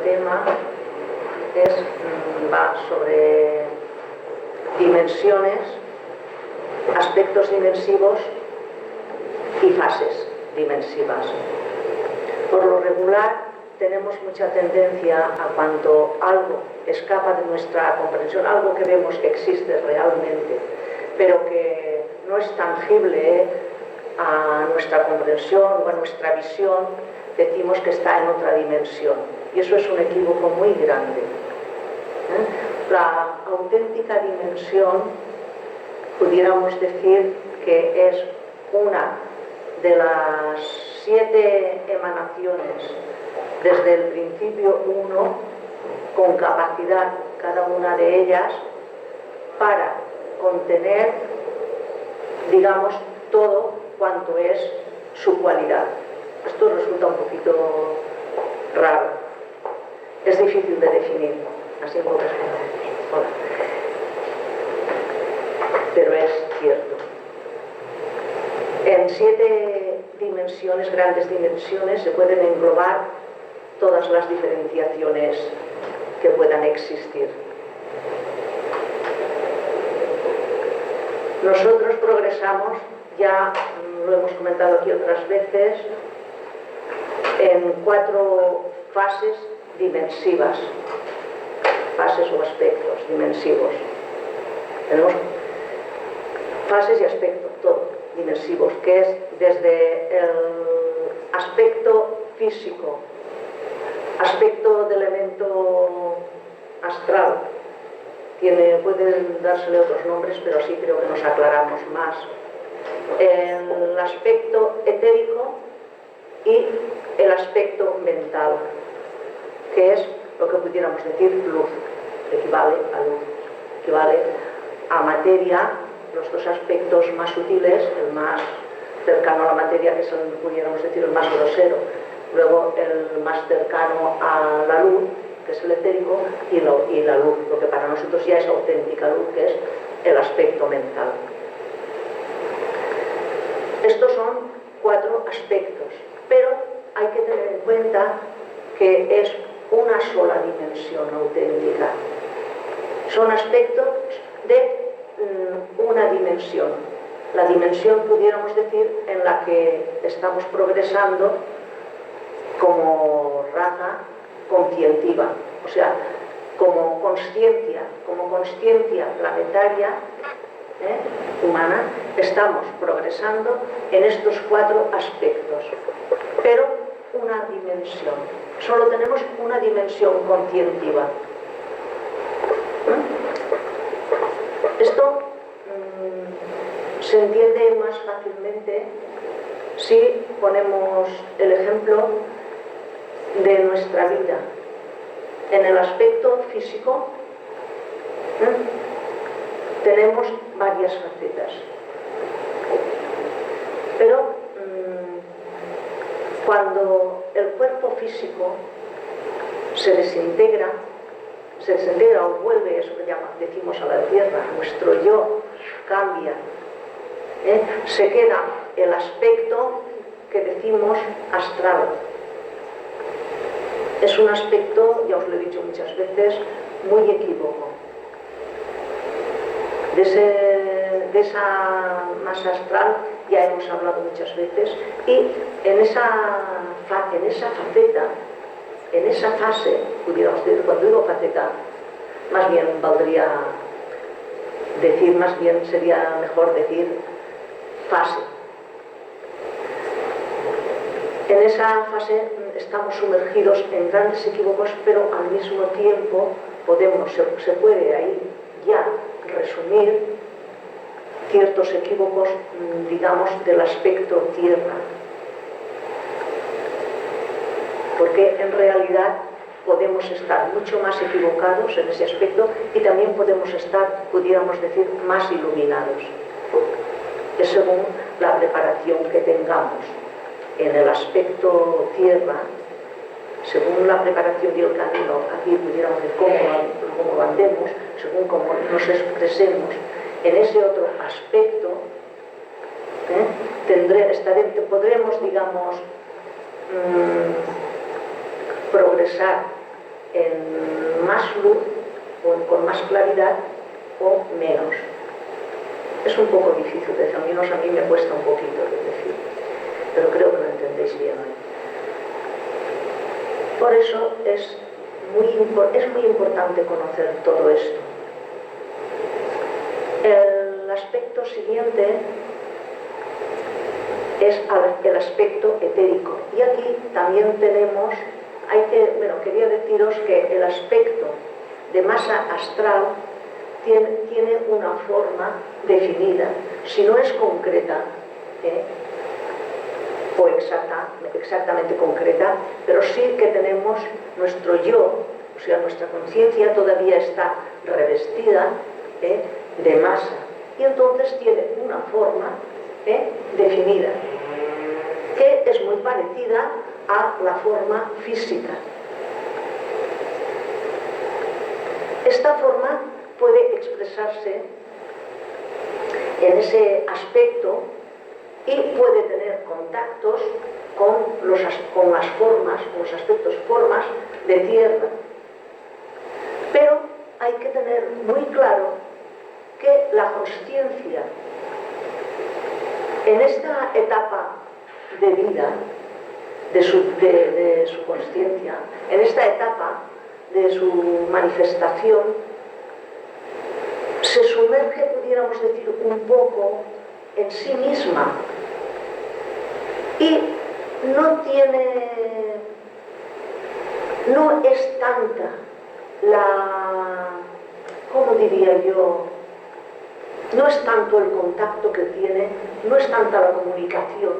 tema va sobre dimensiones, aspectos dimensivos y fases dimensivas. Por lo regular, tenemos mucha tendencia a cuando algo escapa de nuestra comprensión, algo que vemos que existe realmente, pero que no es tangible a nuestra comprensión o a nuestra visión, decimos que está en otra dimensión. Y eso es un equívoco muy grande. La auténtica dimensión, pudiéramos decir que es una de las 7 emanaciones desde el principio uno, con capacidad cada una de ellas para contener, digamos, todo cuanto es su cualidad. Esto resulta un poquito raro, es difícil de definir, así en pocas palabras. Pero es cierto. En 7 dimensiones, grandes dimensiones, se pueden englobar todas las diferenciaciones que puedan existir. Nosotros progresamos, ya lo hemos comentado aquí otras veces, en 4 fases dimensivas, fases o aspectos dimensivos. Tenemos fases y aspectos, todo, dimensivos, que es desde el aspecto físico, aspecto de elemento astral, pueden dársele otros nombres, pero así creo que nos aclaramos más. El aspecto etérico y el aspecto mental, que es lo que pudiéramos decir luz, equivale a luz, equivale a materia, los 2 aspectos más sutiles, el más cercano a la materia, que es el, pudiéramos decir, el más grosero, luego el más cercano a la luz, que es el etérico, y la luz, lo que para nosotros ya es auténtica luz, que es el aspecto mental. Estos son 4 aspectos, pero hay que tener en cuenta que es una sola dimensión auténtica. Son aspectos de una dimensión. La dimensión, pudiéramos decir, en la que estamos progresando como raza conscientiva, o sea, como consciencia planetaria, humana, estamos progresando en estos 4 aspectos, pero una dimensión. Solo tenemos una dimensión conscientiva. Esto se entiende más fácilmente si ponemos el ejemplo de nuestra vida. En el aspecto físico tenemos varias facetas, pero cuando el cuerpo físico se desintegra o vuelve, eso que decimos, a la tierra, nuestro yo cambia, se queda el aspecto que decimos astral. Es un aspecto, ya os lo he dicho muchas veces, muy equívoco. De esa masa astral ya hemos hablado muchas veces, y en esa faceta, en esa fase, pudiéramos decir, cuando digo faceta, más bien valdría decir, más bien sería mejor decir fase. En esa fase estamos sumergidos en grandes equívocos, pero al mismo tiempo se puede ahí ya resumir ciertos equívocos, digamos, del aspecto tierra. Porque en realidad podemos estar mucho más equivocados en ese aspecto y también podemos estar, pudiéramos decir, más iluminados. Es según la preparación que tengamos en el aspecto tierra, según la preparación y el camino, aquí pudiéramos decir cómo andemos, según cómo nos expresemos, en ese otro aspecto podremos, digamos, progresar en más luz o con más claridad o menos. Es un poco difícil de decir, al menos a mí me cuesta un poquito de decir, pero creo que lo entendéis bien hoy. Por eso es muy importante conocer todo esto. El aspecto siguiente es el aspecto etérico. Y aquí también tenemos, quería deciros que el aspecto de masa astral tiene una forma definida. Si no es concreta, o exactamente concreta, pero sí que tenemos nuestro yo, o sea, nuestra conciencia todavía está revestida de masa, y entonces tiene una forma definida, que es muy parecida a la forma física. Esta forma puede expresarse en ese aspecto y puede tener contactos con las formas, con los aspectos formas de tierra. Pero hay que tener muy claro que la consciencia en esta etapa de vida de su consciencia, en esta etapa de su manifestación, se sumerge, pudiéramos decir, un poco en sí misma y no es tanta ¿cómo diría yo? No es tanto el contacto que tiene, no es tanta la comunicación,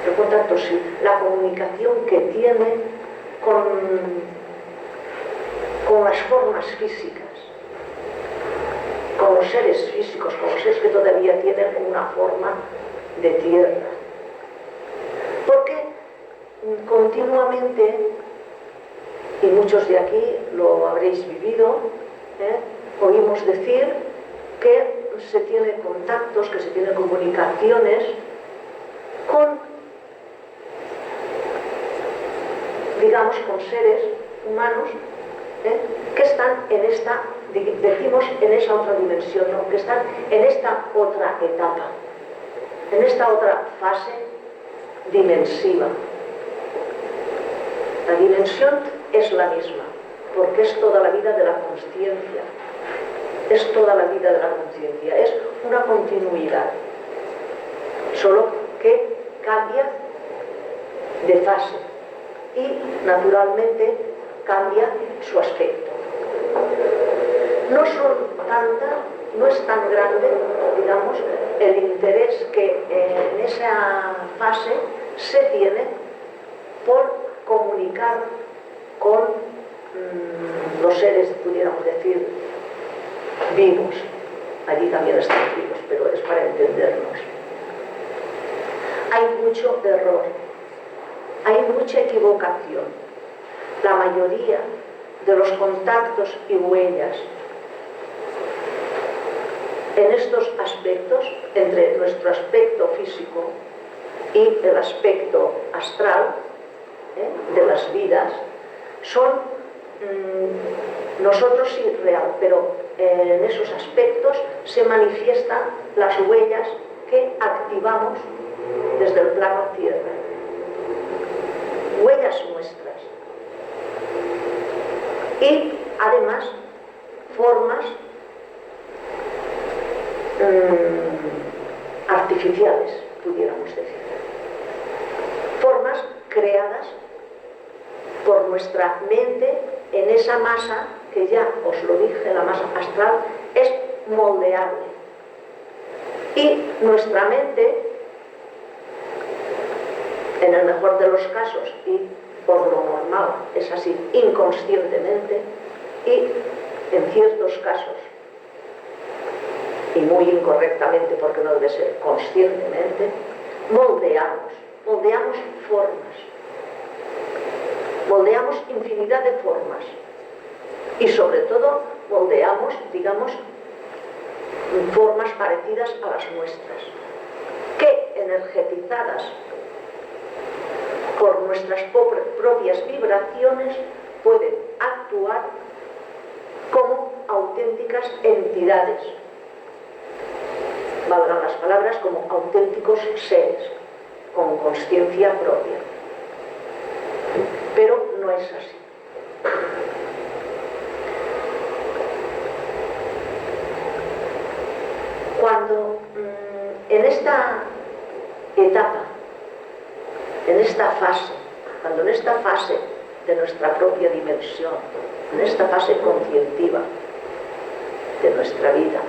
el contacto sí, la comunicación que tiene con las formas físicas, con los seres físicos, con los seres que todavía tienen una forma de tierra. Porque continuamente, y muchos de aquí lo habréis vivido, oímos decir que se tienen contactos, que se tienen comunicaciones con, digamos, con seres humanos que están en esta, decimos, en esa otra dimensión, ¿no? Que están en esta otra etapa, en esta otra fase dimensiva. La dimensión es la misma, porque es toda la vida de la consciencia, es toda la vida de la conciencia, es una continuidad, solo que cambia de fase y naturalmente cambia su aspecto. No es tan grande, digamos, el interés que en esa fase se tiene por comunicar con los seres, pudiéramos decir, vivos. Allí también están vivos, pero es para entendernos. Hay mucho error, hay mucha equivocación. La mayoría de los contactos y huellas en estos aspectos, entre nuestro aspecto físico y el aspecto astral de las vidas, son nosotros sí real, pero en esos aspectos se manifiestan las huellas que activamos desde el plano tierra, huellas nuestras, y además formas artificiales, pudiéramos decir, formas creadas por nuestra mente en esa masa que ya os lo dije, la masa astral es moldeable, y nuestra mente, en el mejor de los casos y por lo normal es así inconscientemente, y en ciertos casos y muy incorrectamente, porque no debe ser conscientemente, moldeamos formas, moldeamos infinidad de formas, y sobre todo moldeamos, digamos, formas parecidas a las nuestras, que energetizadas por nuestras propias vibraciones pueden actuar como auténticas entidades, valgan las palabras, como auténticos seres, con consciencia propia. Pero no es así. Cuando en esta etapa, en esta fase, cuando en esta fase de nuestra propia dimensión, en esta fase conscientiva de nuestra vida,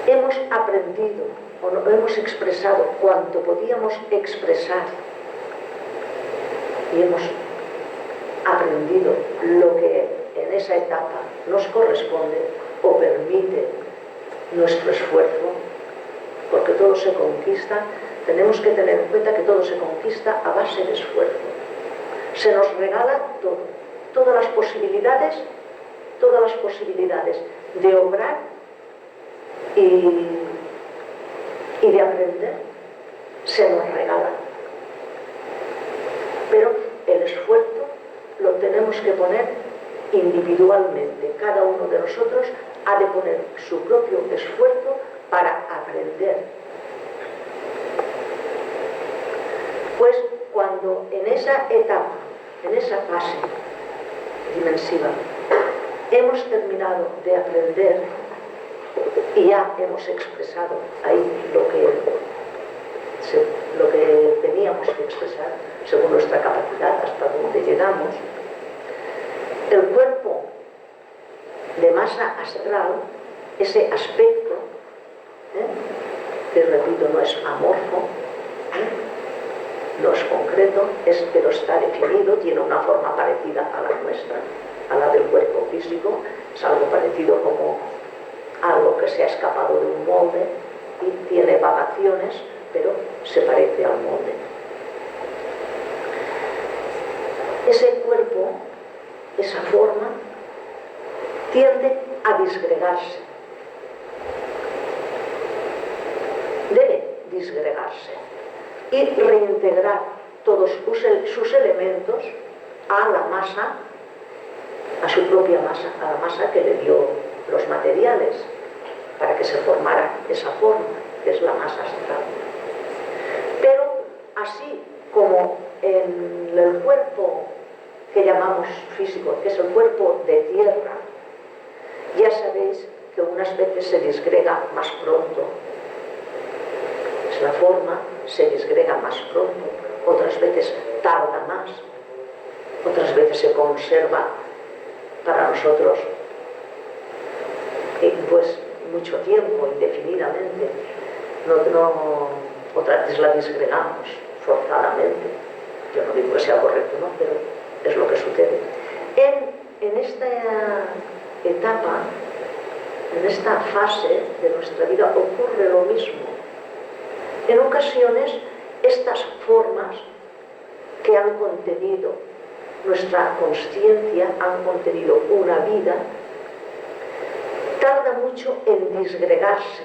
hemos aprendido o no, hemos expresado cuanto podíamos expresar y hemos aprendido lo que en esa etapa nos corresponde o permite nuestro esfuerzo, porque todo se conquista, tenemos que tener en cuenta que todo se conquista a base de esfuerzo. Se nos regala todo, todas las posibilidades de obrar y de aprender se nos regalan. Pero el esfuerzo lo tenemos que poner individualmente. Cada uno de nosotros ha de poner su propio esfuerzo para aprender. Pues cuando en esa etapa, en esa fase dimensiva, hemos terminado de aprender y ya hemos expresado ahí lo que teníamos que expresar según nuestra capacidad, hasta donde llegamos, el cuerpo de masa astral, ese aspecto, que repito, no es amorfo, no es concreto, pero está definido, tiene una forma parecida a la nuestra, a la del cuerpo físico, es algo parecido como algo que se ha escapado de un molde y tiene vagaciones, pero se parece al molde. Ese cuerpo, esa forma, tiende a disgregarse. Debe disgregarse y reintegrar todos sus elementos a la masa, a su propia masa, a la masa que le dio los materiales para que se formara esa forma, que es la masa astral. Pero así como en el cuerpo que llamamos físico, que es el cuerpo de tierra, ya sabéis que unas veces se disgrega más pronto, es la forma, se disgrega más pronto, otras veces tarda más, otras veces se conserva para nosotros pues mucho tiempo, indefinidamente, otras veces la disgregamos forzadamente. Yo no digo que sea correcto, ¿no? Pero es lo que sucede. En esta etapa, en esta fase de nuestra vida ocurre lo mismo. En ocasiones, estas formas que han contenido nuestra consciencia, han contenido una vida, tarda mucho en disgregarse,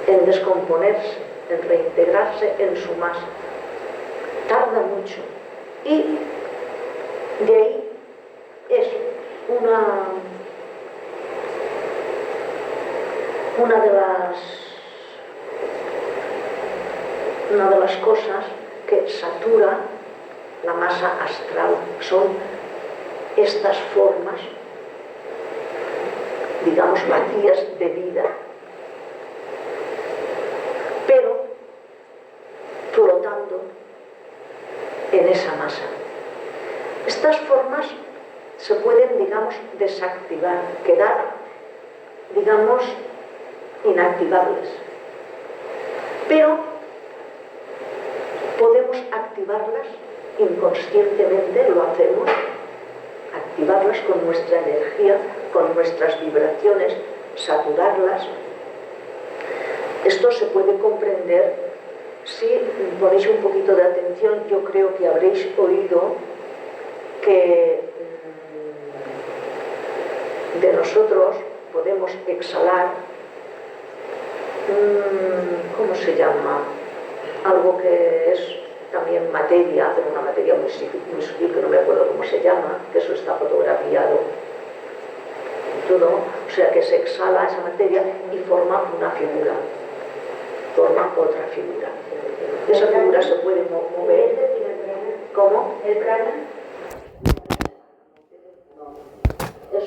en descomponerse, en reintegrarse en su masa. Tarda mucho. Y de ahí es una de las cosas que satura la masa astral, son estas formas, digamos, vacías de vida, pero flotando en esa masa. Estas formas se pueden, digamos, desactivar, quedar, digamos, inactivables, pero podemos activarlas inconscientemente, lo hacemos, activarlas con nuestra energía, con nuestras vibraciones, saturarlas. Esto se puede comprender si ponéis un poquito de atención. Yo creo que habréis oído que de nosotros podemos exhalar, ¿cómo se llama? Algo que es también materia, pero una materia muy sutil que no me acuerdo se llama, que eso está fotografiado, todo, o sea que se exhala esa materia y forma una figura, forma otra figura. Esa figura se puede mover. ¿Cómo? ¿El prana? Es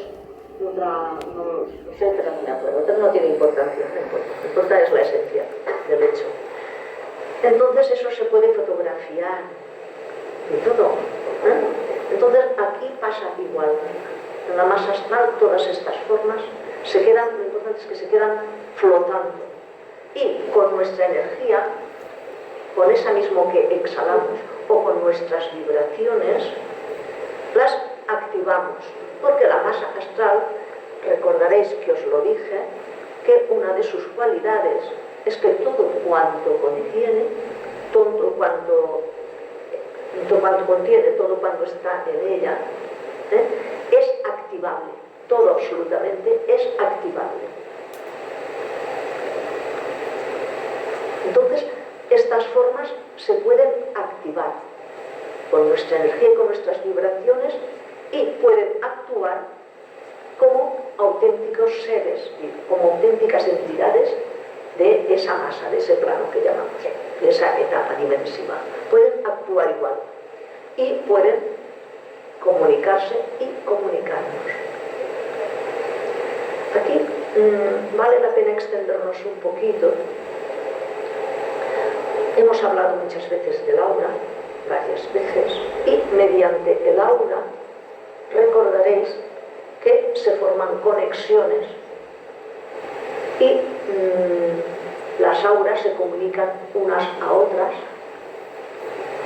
otra, no sé, pero no me acuerdo, pero no tiene importancia, no importa. Lo que importa es la esencia del hecho. Entonces eso se puede fotografiar y todo. Entonces aquí pasa igual. En la masa astral todas estas formas se quedan, lo importante es que se quedan flotando. Y con nuestra energía, con esa mismo que exhalamos o con nuestras vibraciones, las activamos. Porque la masa astral, recordaréis que os lo dije, que una de sus cualidades es que todo cuanto contiene, todo cuanto contiene, todo cuanto está en ella, es activable. Todo absolutamente es activable. Entonces, estas formas se pueden activar con nuestra energía y con nuestras vibraciones y pueden actuar como auténticos seres, como auténticas entidades de esa masa, de ese plano que llamamos, de esa etapa dimensiva. Pueden actuar igual y pueden comunicarse y comunicarnos. Aquí vale la pena extendernos un poquito. Hemos hablado muchas veces del aura, varias veces, y mediante el aura recordaréis que se forman conexiones y las auras se comunican unas a otras,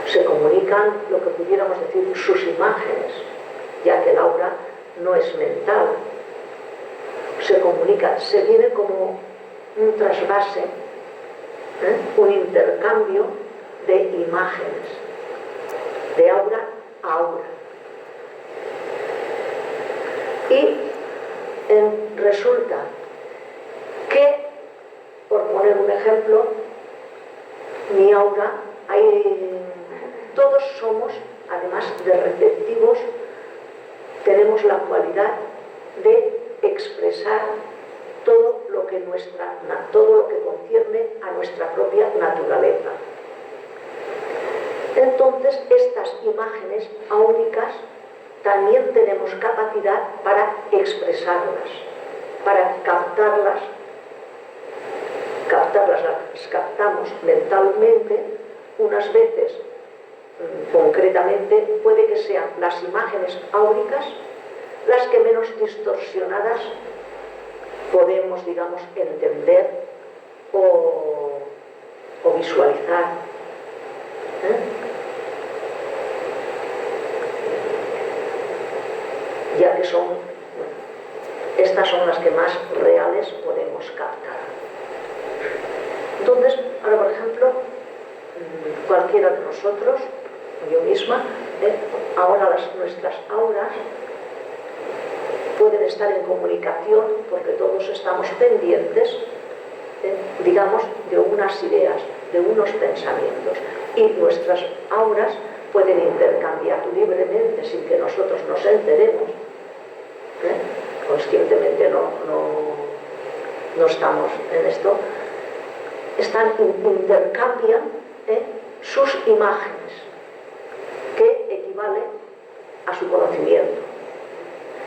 se comunican lo que pudiéramos decir sus imágenes, ya que el aura no es mental, se comunica, se viene como un trasvase, un intercambio de imágenes, de aura a aura. Y resulta que, por poner un ejemplo, mi aura, todos somos, además de receptivos, tenemos la cualidad de expresar todo lo que concierne a nuestra propia naturaleza. Entonces, estas imágenes áuricas también tenemos capacidad para expresarlas, para captarlas, las captamos mentalmente, unas veces, concretamente, puede que sean las imágenes áuricas las que menos distorsionadas podemos, digamos, entender o visualizar. Ya que son, estas son las que más reales podemos captar. Entonces, ahora por ejemplo, cualquiera de nosotros, yo misma, ahora nuestras auras pueden estar en comunicación porque todos estamos pendientes, digamos, de unas ideas, de unos pensamientos, y nuestras auras pueden intercambiar libremente sin que nosotros nos enteremos. Conscientemente no estamos en esto. Intercambian sus imágenes, que equivalen a su conocimiento.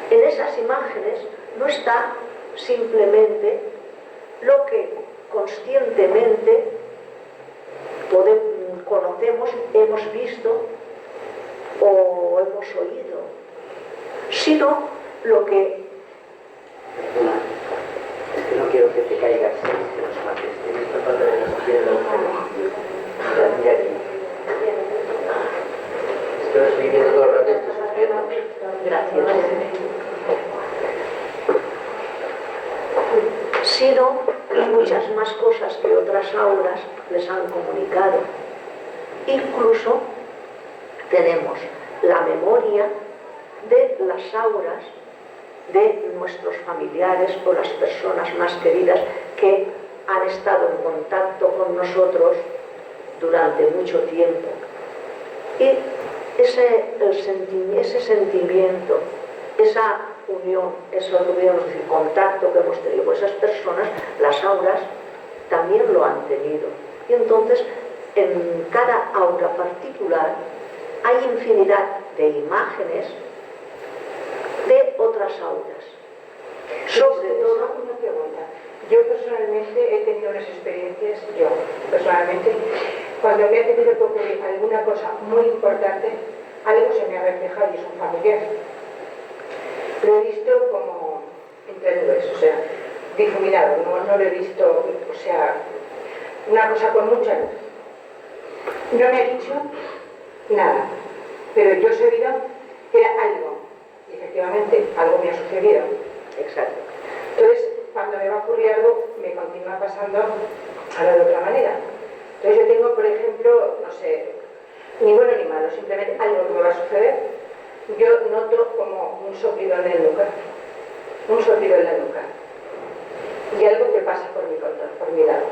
En esas imágenes no está simplemente lo que conscientemente conocemos, hemos visto o hemos oído, sino lo que... Perdona, es que no quiero que te caigas de los mates. En esta parte de la izquierda, mira aquí. Es que lo estoy viendo todo el rato y estoy sufriendo. Gracias. Sino muchas más cosas que otras auras les han comunicado. Incluso tenemos la memoria de las auras de nuestros familiares o las personas más queridas que han estado en contacto con nosotros durante mucho tiempo. Y ese sentimiento, esa unión, ese contacto que hemos tenido con esas personas, las auras también lo han tenido. Y entonces, en cada aura particular hay infinidad de imágenes de otras auras. Sobre todo, una pregunta. Yo personalmente he tenido unas experiencias, cuando me ha tenido que ocurrir alguna cosa muy importante, algo se me ha reflejado y es un familiar. Lo he visto como entre nubes, o sea, difuminado, no lo he visto, o sea, una cosa con mucha luz. No me ha dicho nada, pero yo he sabido que era algo, y efectivamente algo me ha sucedido. exacto. Entonces, cuando me va a ocurrir algo, me continúa pasando ahora de otra manera. Entonces yo tengo, por ejemplo, no sé, ni bueno ni malo, simplemente algo que me va a suceder. Yo noto como un soplido en la nuca, y algo que pasa por mi lado.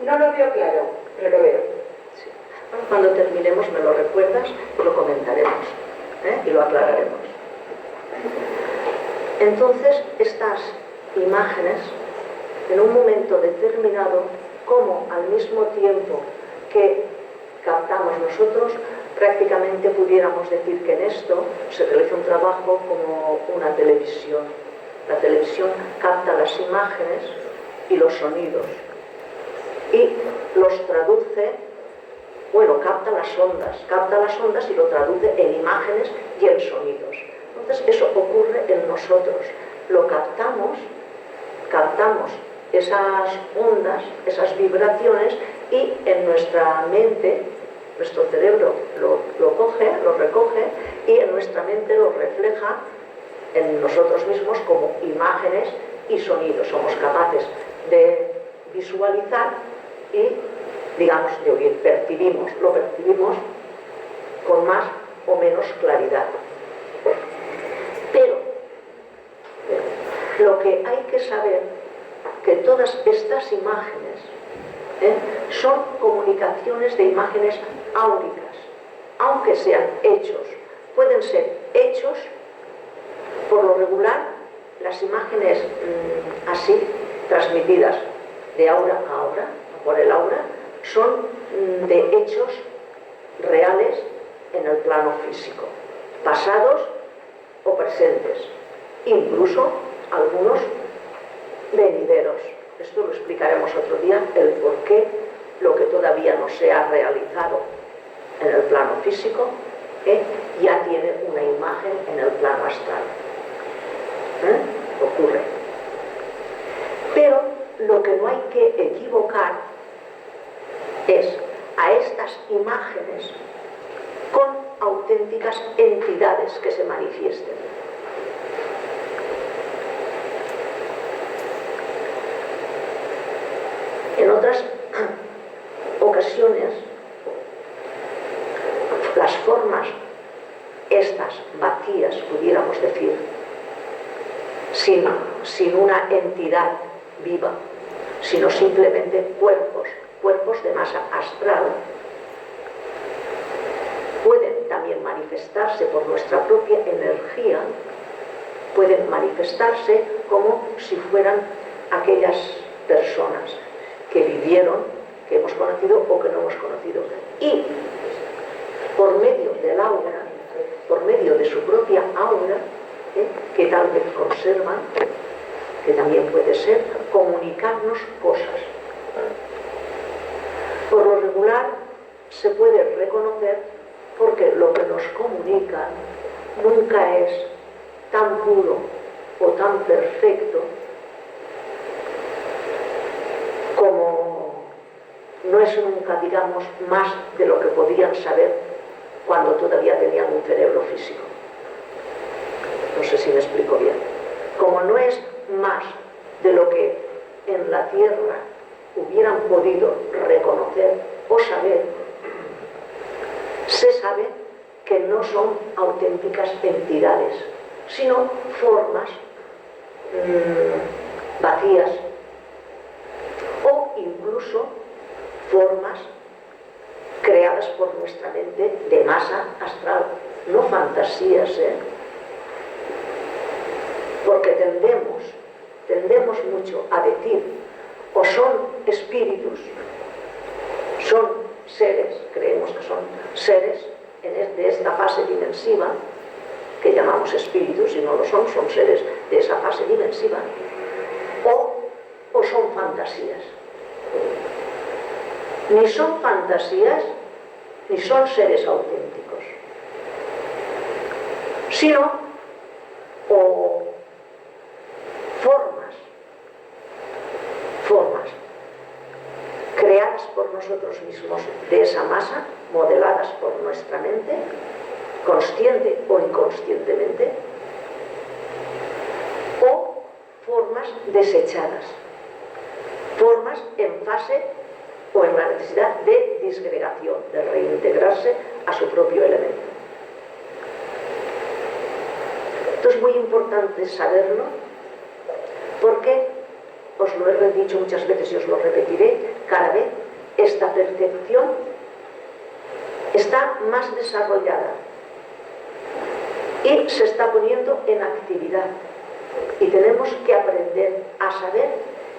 No lo veo claro, pero lo veo. Sí. Bueno, cuando terminemos me lo recuerdas y lo comentaremos, y lo aclararemos. Entonces, estas imágenes, en un momento determinado, como al mismo tiempo que captamos nosotros, prácticamente pudiéramos decir que en esto se realiza un trabajo como una televisión. La televisión capta las imágenes y los sonidos y los traduce, bueno, capta las ondas y lo traduce en imágenes y en sonidos. Entonces eso ocurre en nosotros, lo captamos esas ondas, esas vibraciones, y en nuestra mente, nuestro cerebro lo recoge y en nuestra mente lo refleja en nosotros mismos como imágenes y sonidos. Somos capaces de visualizar y, digamos, de oír, lo percibimos con más o menos claridad. Pero lo que hay que saber que todas estas imágenes son comunicaciones de imágenes áuricas, aunque sean hechos. Pueden ser hechos, por lo regular, las imágenes así, transmitidas de aura a aura, por el aura, son de hechos reales en el plano físico, pasados o presentes, incluso algunos venideros. Esto lo explicaremos otro día, el por qué lo que todavía no se ha realizado en el plano físico ya tiene una imagen en el plano astral. Ocurre. Pero lo que no hay que equivocar es a estas imágenes con auténticas entidades que se manifiesten. En otras ocasiones, las formas estas vacías, pudiéramos decir, sin una entidad viva, sino simplemente cuerpos de masa astral, pueden también manifestarse por nuestra propia energía, pueden manifestarse como si fueran aquellas personas que vivieron, que hemos conocido o que no hemos conocido. Y por medio del aura, por medio de su propia aura, que tal vez conservan, que también puede ser, comunicarnos cosas. Por lo regular se puede reconocer porque lo que nos comunica nunca es tan puro o tan perfecto como no es nunca, digamos, más de lo que podían saber cuando todavía tenían un cerebro físico. No sé si me explico bien. Como no es más de lo que en la Tierra hubieran podido reconocer o saber, se sabe que no son auténticas entidades, sino formas vacías o incluso formas creadas por realmente de masa astral, no fantasías, porque tendemos mucho a decir, o son espíritus, son seres, creemos que son seres de esta fase dimensiva, que llamamos espíritus, y no lo son, son seres de esa fase dimensiva, o son fantasías. Ni son fantasías, ni son seres auténticos, sino o formas creadas por nosotros mismos de esa masa, modeladas por nuestra mente, consciente o inconscientemente, o formas desechadas, formas en fase o en la necesidad de disgregación, de reintegrarse a su propio elemento. Esto es muy importante saberlo, porque os lo he dicho muchas veces y os lo repetiré cada vez, esta percepción está más desarrollada y se está poniendo en actividad, y tenemos que aprender a saber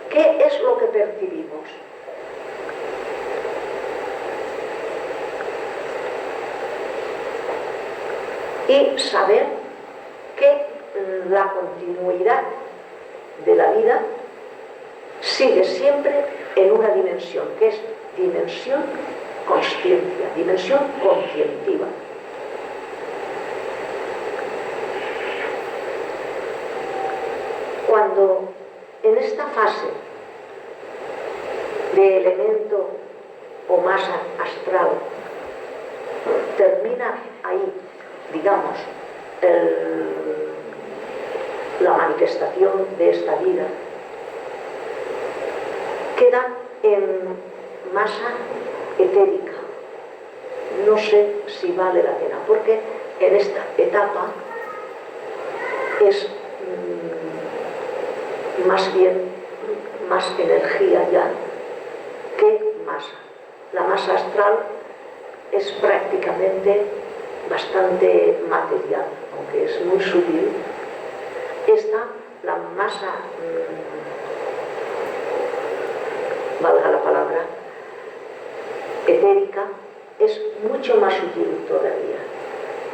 qué es lo que percibimos. Y saber que la continuidad de la vida sigue siempre en una dimensión, que es dimensión consciencia, dimensión conscientiva. Cuando en esta fase de elemento o masa astral termina ahí, digamos, la manifestación de esta vida, queda en masa etérica. No sé si vale la pena, porque en esta etapa es más bien más energía ya que masa. La masa astral es prácticamente bastante material, aunque es muy sutil. Esta, la masa, valga la palabra, etérica, es mucho más sutil todavía.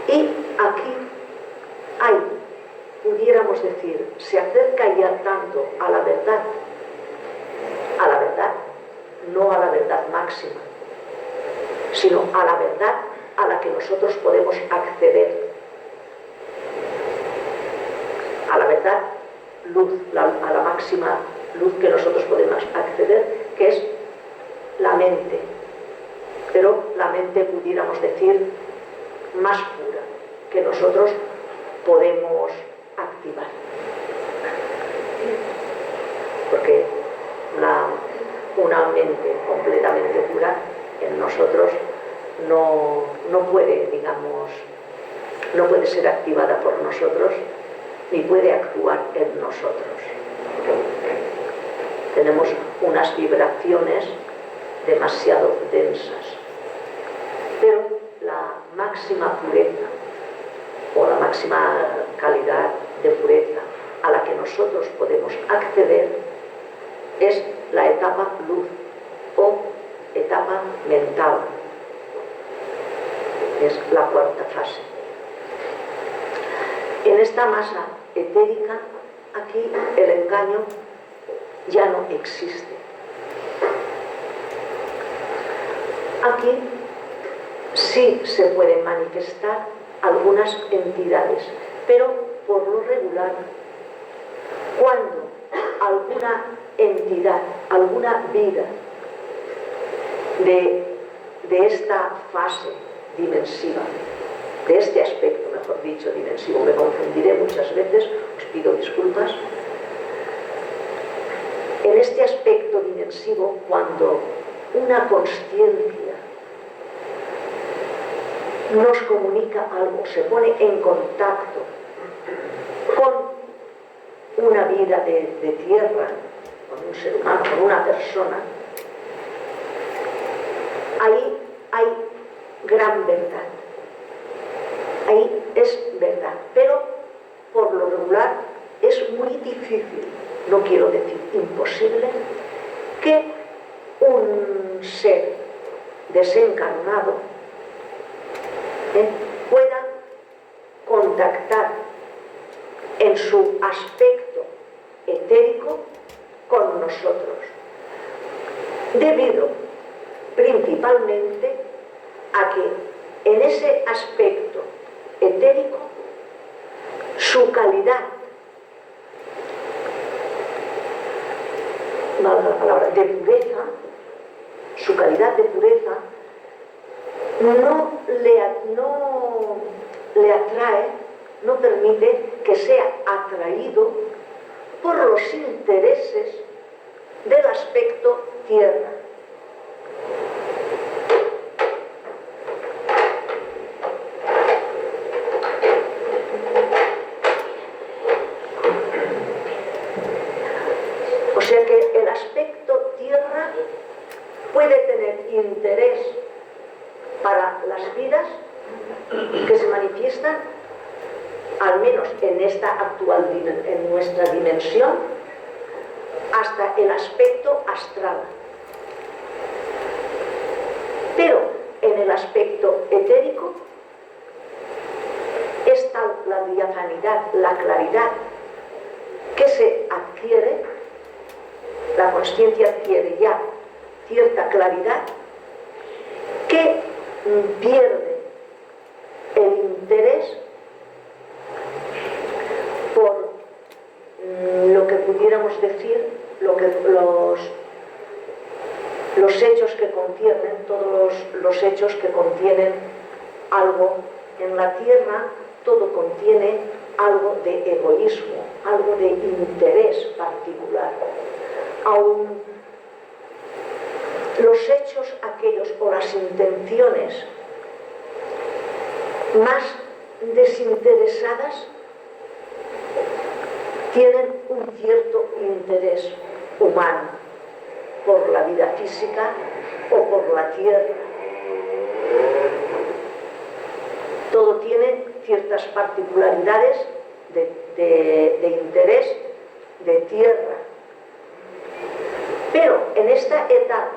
Y aquí hay, pudiéramos decir, se acerca ya tanto a la verdad, no a la verdad máxima, sino a la verdad a la que nosotros podemos acceder, a la verdad luz, a la máxima luz que nosotros podemos acceder, que es la mente, pero la mente, pudiéramos decir, más pura, que nosotros podemos activar, porque una mente completamente pura en nosotros no puede, digamos, no puede ser activada por nosotros, ni puede actuar en nosotros. Tenemos unas vibraciones demasiado densas, pero la máxima pureza o la máxima calidad de pureza a la que nosotros podemos acceder es la etapa luz o etapa mental. Es la cuarta fase. En esta masa etérica, aquí el engaño ya no existe. Aquí sí se pueden manifestar algunas entidades, pero por lo regular, cuando alguna entidad, alguna vida de esta fase dimensiva, de este aspecto, mejor dicho, dimensivo, me confundiré muchas veces, os pido disculpas. En este aspecto dimensivo, cuando una consciencia nos comunica algo, se pone en contacto con una vida de tierra, con un ser humano, con una persona, ahí hay gran verdad. Ahí es verdad, pero por lo regular es muy difícil, no quiero decir imposible, que un ser desencarnado pueda contactar en su aspecto etérico con nosotros, debido principalmente a que en ese aspecto etérico su calidad, valga la palabra, de pureza, su calidad de pureza no le atrae, no permite que sea atraído por los intereses del aspecto tierra. O sea que el aspecto tierra puede tener interés para las vidas que se manifiestan, al menos en esta actual, en nuestra dimensión, hasta el aspecto astral. Pero en el aspecto etérico es tal la diafanidad, la claridad que se adquiere, la consciencia adquiere ya cierta claridad, que pierde el interés por lo que pudiéramos decir, los hechos que contienen, todos los hechos que contienen algo en la tierra, todo contiene algo de egoísmo, algo de interés particular. Aún los hechos aquellos o las intenciones más desinteresadas tienen un cierto interés humano por la vida física o por la tierra. Todo tiene ciertas particularidades de interés de tierra. Pero en esta etapa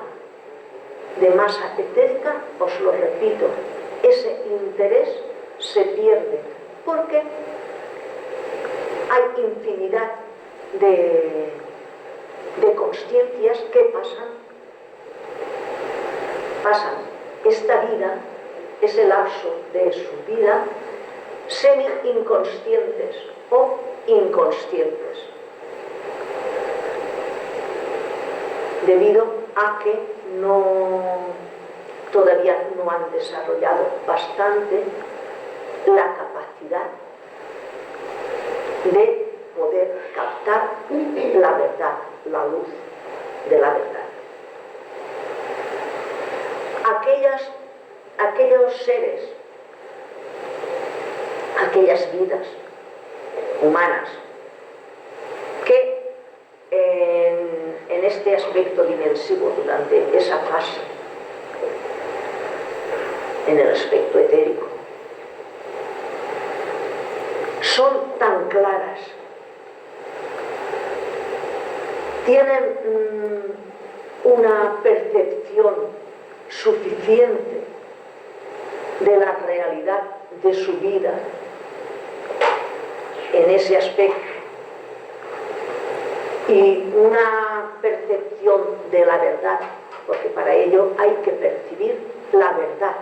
de masa etérica, os lo repito, ese interés se pierde porque hay infinidad de consciencias que pasan esta vida, ese lapso de su vida, semi-inconscientes o inconscientes, debido a que todavía no han desarrollado bastante la capacidad de poder captar la verdad, la luz de la verdad. Aquellos seres, aquellas vidas humanas que en este aspecto dimensivo, durante esa fase, en el aspecto etérico, son tan claras, tienen una percepción suficiente de la realidad de su vida en ese aspecto y una percepción de la verdad, porque para ello hay que percibir la verdad.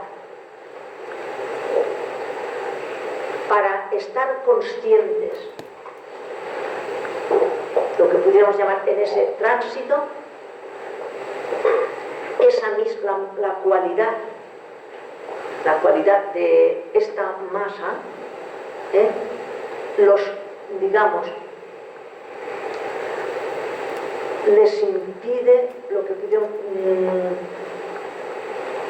Para estar conscientes, lo que pudiéramos llamar en ese tránsito, esa misma, la cualidad de esta masa, les impide lo que pudiéramos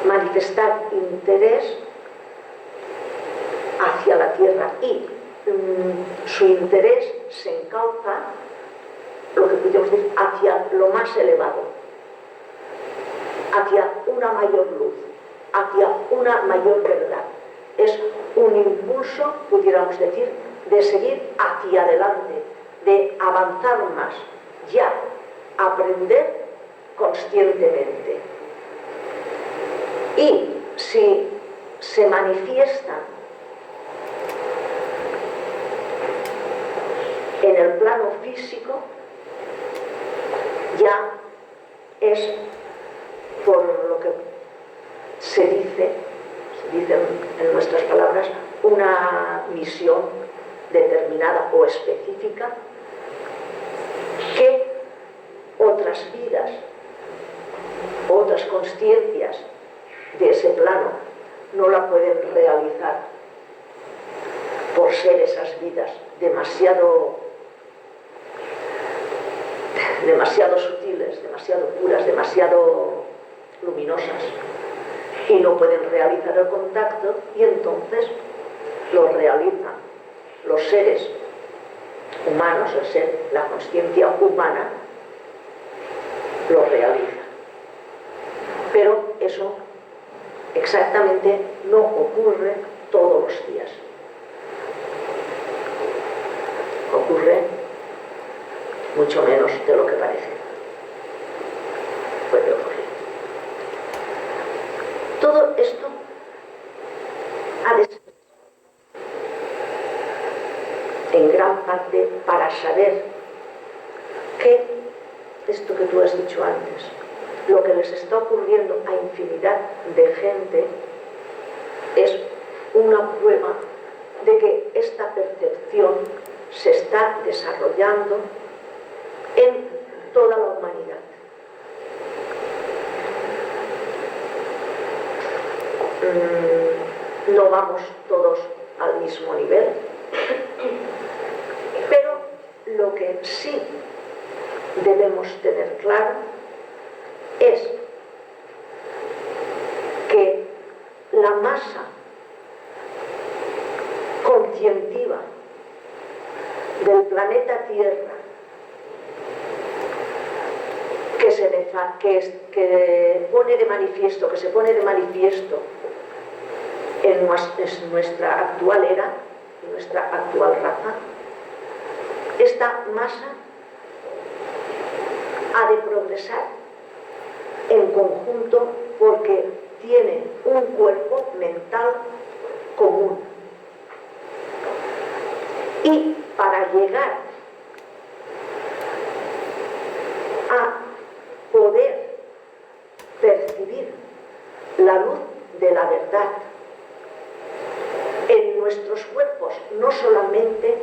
manifestar interés hacia la tierra, y su interés se encauza, lo que podríamos decir, hacia lo más elevado, hacia una mayor luz, hacia una mayor verdad. Es un impulso, pudiéramos decir, de seguir hacia adelante, de avanzar más, ya, aprender conscientemente. Y si se manifiesta en el plano físico, ya es por lo que se dice en nuestras palabras, una misión determinada o específica que otras vidas, otras consciencias de ese plano no la pueden realizar por ser esas vidas demasiado sutiles, demasiado puras, demasiado luminosas, y no pueden realizar el contacto, y entonces lo realizan los seres humanos, el ser, la consciencia humana, lo realiza. Pero eso exactamente no ocurre todos los días. Ocurre mucho menos de lo que parece. Puede ocurrir. Todo esto ha de ser en gran parte para saber que esto que tú has dicho antes, lo que les está ocurriendo a infinidad de gente es una prueba de que esta percepción se está desarrollando en toda la humanidad. No vamos todos al mismo nivel, pero lo que sí debemos tener claro es que la masa conscientiva del planeta Tierra que se pone de manifiesto en nuestra actual era, en nuestra actual raza, esta masa ha de progresar en conjunto porque tiene un cuerpo mental común. Y para llegar a poder percibir la luz de la verdad en nuestros cuerpos, no solamente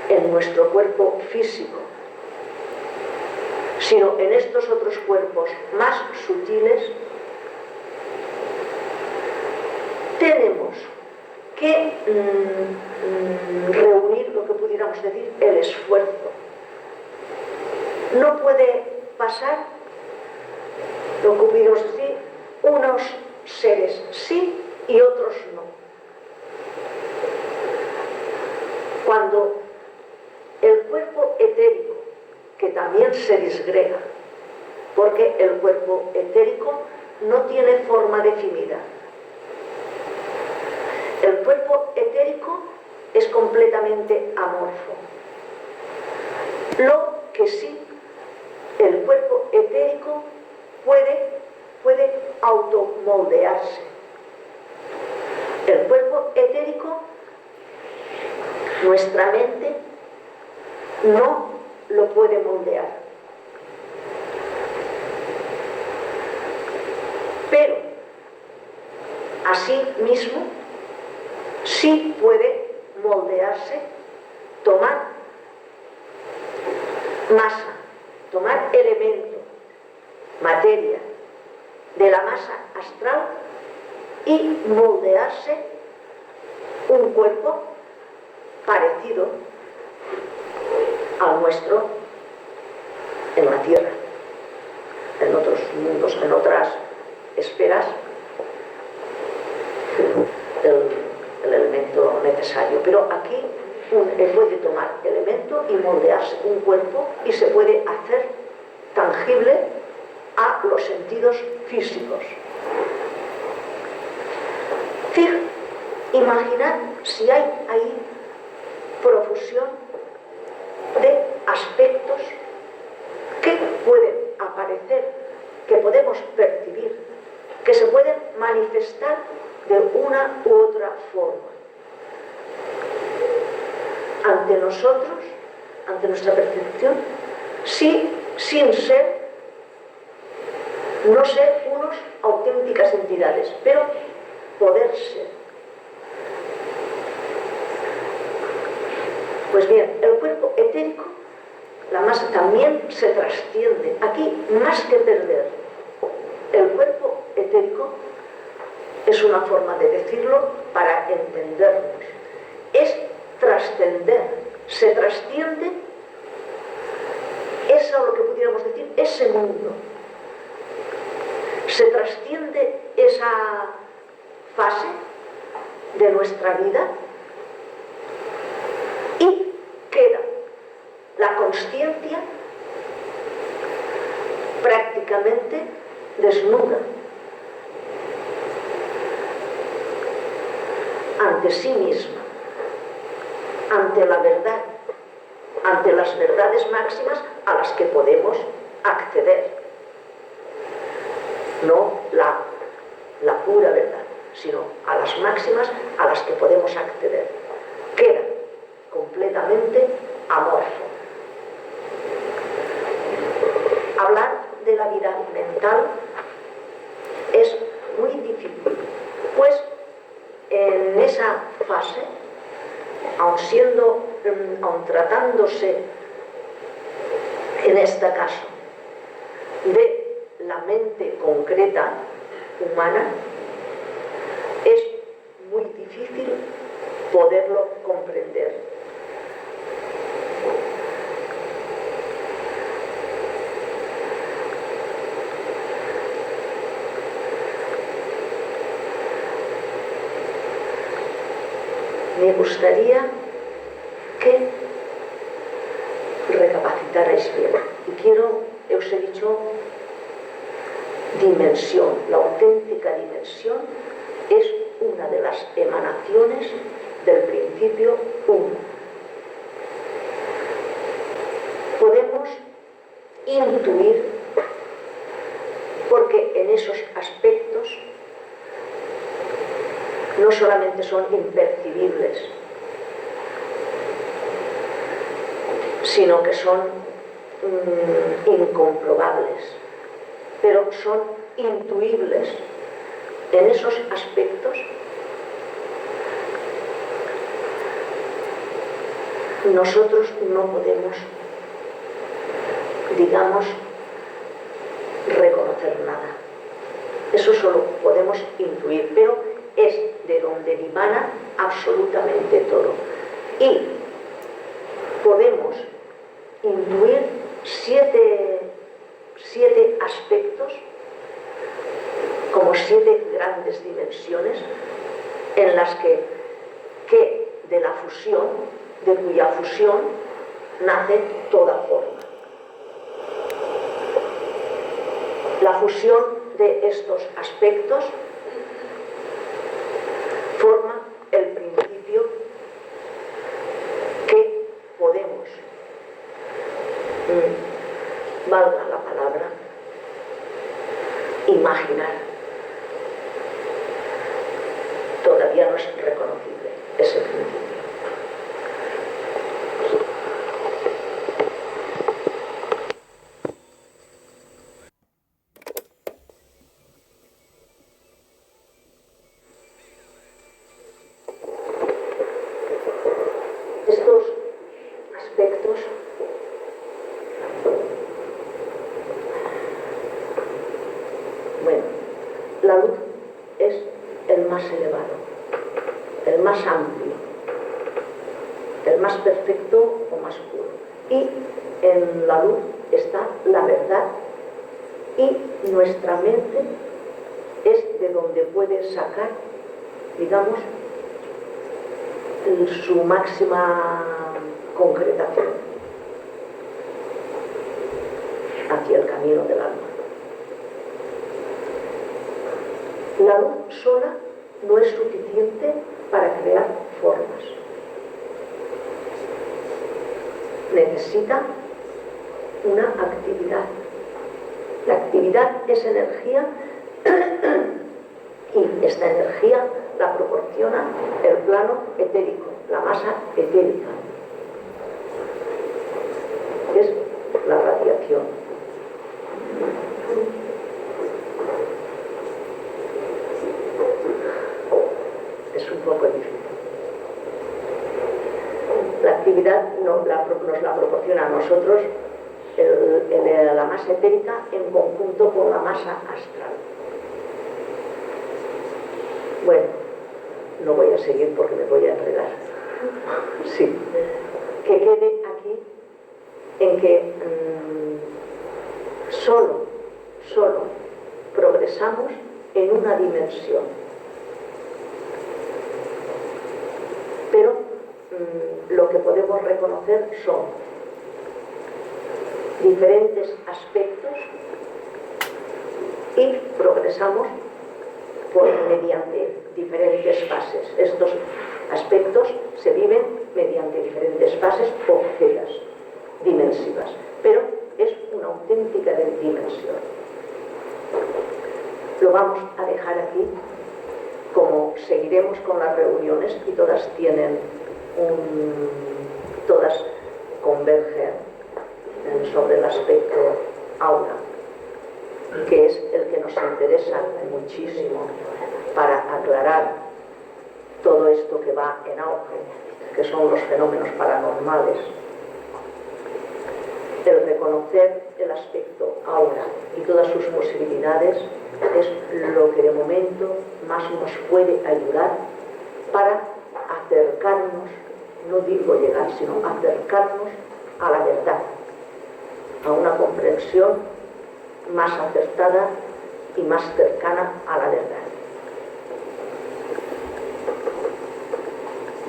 en nuestro cuerpo físico, sino en estos otros cuerpos más sutiles, tenemos que reunir lo que pudiéramos decir el esfuerzo. No puede pasar lo que pudiéramos decir unos seres sí y otros no. Cuando el cuerpo etérico, que también se disgrega, porque el cuerpo etérico no tiene forma definida. El cuerpo etérico es completamente amorfo. Lo que sí, el cuerpo etérico puede automoldearse. El cuerpo etérico, nuestra mente no lo puede moldear. Pero, así mismo, sí puede moldearse, tomar masa, tomar elemento, materia de la masa astral y moldearse un cuerpo parecido al nuestro en la Tierra, en otros mundos, en otras esferas, el elemento necesario. Pero aquí puede tomar elemento y moldearse un cuerpo y se puede hacer tangible a los sentidos físicos. Imaginad si hay ahí profusión de aspectos que pueden aparecer, que podemos percibir, que se pueden manifestar de una u otra forma ante nosotros, ante nuestra percepción, sin ser, no ser unos auténticas entidades, pero poder ser. Pues bien, el cuerpo etérico, la masa también se trasciende. Aquí, más que perder, el cuerpo etérico es una forma de decirlo para entendernos. Es trascender, se trasciende, es lo que pudiéramos decir, ese mundo. Se trasciende esa fase de nuestra vida y queda la consciencia prácticamente desnuda ante sí misma, ante la verdad, ante las verdades máximas a las que podemos acceder. No la pura verdad, sino a las máximas a las que podemos acceder. Queda completamente amorfo. Hablar de la vida mental es muy difícil, pues en esa fase, aun tratándose en este caso de la mente concreta humana, es muy difícil poderlo comprender. Me gustaría que recapacitarais bien. Y os he dicho, dimensión, la auténtica dimensión es una de las emanaciones del principio uno. Podemos intuir, porque en esos aspectos no solamente son impercibibles, sino que son incomprobables, pero son intuibles. En esos aspectos nosotros no podemos, digamos, reconocer nada. Eso solo podemos intuir, pero es de donde dimana absolutamente todo. Y podemos intuir siete aspectos, como 7 grandes dimensiones, en las que de la fusión, de cuya fusión nace toda forma. La fusión de estos aspectos forma el principio que podemos, valga la palabra, imaginar. Todavía no es reconocible ese principio. Estos aspectos la luz es el más elevado, el más amplio, el más perfecto o más puro. Y en la luz está la verdad, y nuestra mente es de donde puede sacar, digamos, su máxima concretación hacia el camino del alma. La luz sola no es suficiente para necesita una actividad. La actividad es energía y esta energía la proporciona el plano etérico, la masa etérica, que es la radiación. Es un poco difícil. La actividad nos la proporciona a nosotros la masa etérica en conjunto con la masa astral. Bueno, no voy a seguir porque me voy a enredar. Sí, que quede aquí en que solo progresamos en una dimensión. Pero lo que podemos reconocer son diferentes aspectos y progresamos mediante diferentes fases. Estos aspectos se viven mediante diferentes fases o ceras dimensivas, pero es una auténtica dimensión. Lo vamos a dejar aquí, como seguiremos con las reuniones y todas todas convergen sobre el aspecto aura, que es el que nos interesa muchísimo para aclarar todo esto que va en auge, que son los fenómenos paranormales. El reconocer el aspecto aura y todas sus posibilidades es lo que de momento más nos puede ayudar para acercarnos, no digo llegar, sino acercarnos a la verdad, a una comprensión más acertada y más cercana a la verdad.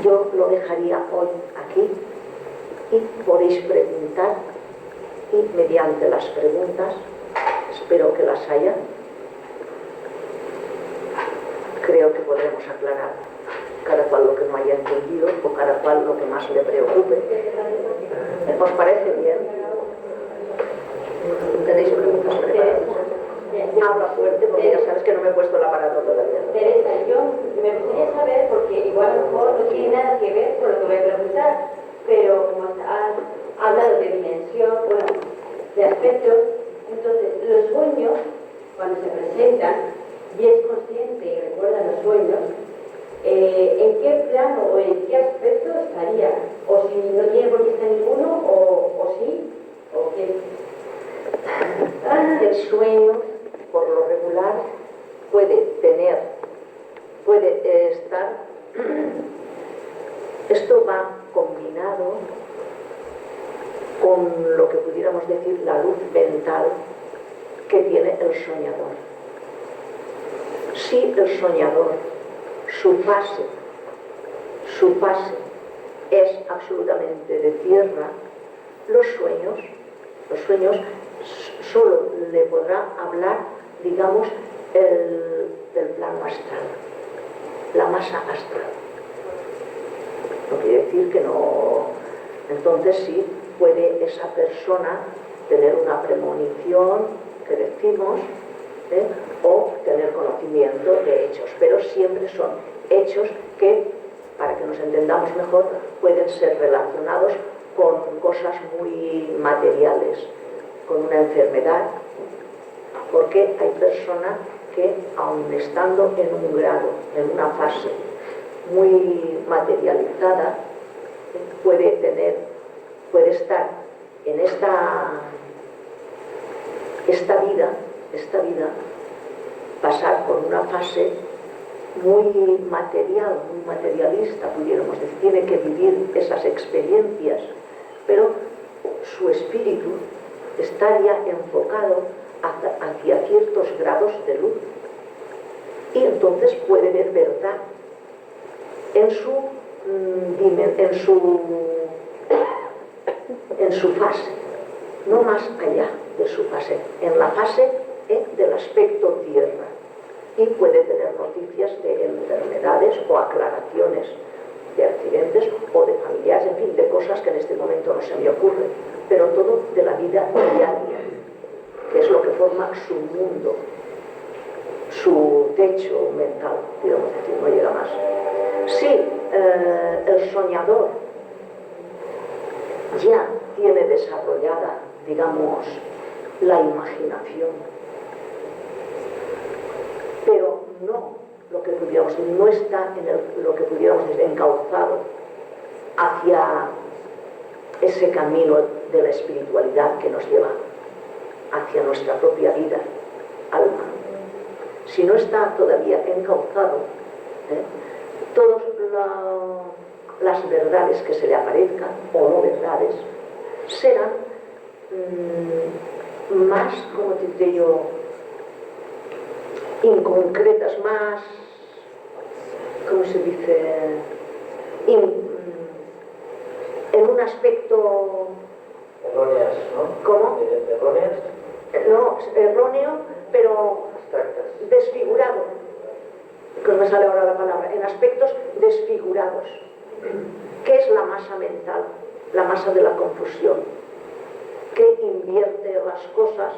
Yo lo dejaría hoy aquí y podéis preguntar y mediante las preguntas, espero que las haya, creo que podremos aclarar cada cual lo que no haya entendido o cada cual lo que más le preocupe. ¿Os parece bien? ¿Tenéis preguntas preparadas? Habla fuerte porque ya sabes que no me he puesto el aparato todavía. Teresa, yo me gustaría saber, porque igual a lo mejor no tiene nada que ver con lo que voy a preguntar, pero como has hablado de dimensión, bueno, de aspectos, entonces los sueños, cuando se presentan y es consciente y recuerda los sueños, ¿en qué plano o en qué aspecto estaría? O si no tiene por qué estar ninguno, o sí, o qué. El sueño, por lo regular, puede estar, esto va combinado con lo que pudiéramos decir la luz mental que tiene el soñador. Si el soñador, su fase es absolutamente de tierra, los sueños solo le podrá hablar, digamos, el plano astral, la masa astral. No quiere decir que no. Entonces sí puede esa persona tener una premonición, que decimos, o tener conocimiento de hechos, pero siempre son hechos que, para que nos entendamos mejor, pueden ser relacionados con cosas muy materiales, con una enfermedad, porque hay personas que, aun estando en un grado, en una fase muy materializada, puede estar en esta vida, pasar por una fase muy material, muy materialista, pudiéramos decir. Tiene que vivir esas experiencias, pero su espíritu está ya enfocado hacia ciertos grados de luz, y entonces puede ver verdad en su fase, no más allá de su fase, en la fase del aspecto tierra, y puede tener noticias de enfermedades o aclaraciones de accidentes precedentes o de familiares, en fin, de cosas que en este momento no se me ocurren, pero todo de la vida diaria, que es lo que forma su mundo, su techo mental, digamos decir, no llega más. Si el soñador ya tiene desarrollada, digamos, la imaginación, pero no lo que pudiéramos decir, no está en lo que pudiéramos decir encauzado hacia ese camino de la espiritualidad que nos lleva hacia nuestra propia vida, alma. Si no está todavía encauzado, todas las verdades que se le aparezcan, o no verdades, serán más, como te diré yo, inconcretas, más, ¿cómo se dice? En un aspecto... Erróneas, ¿no? ¿Cómo? Erróneas. No, erróneo, pero Abstractas. desfigurado. Que no me sale ahora la palabra. En aspectos desfigurados. ¿Qué es la masa mental? La masa de la confusión. Que invierte las cosas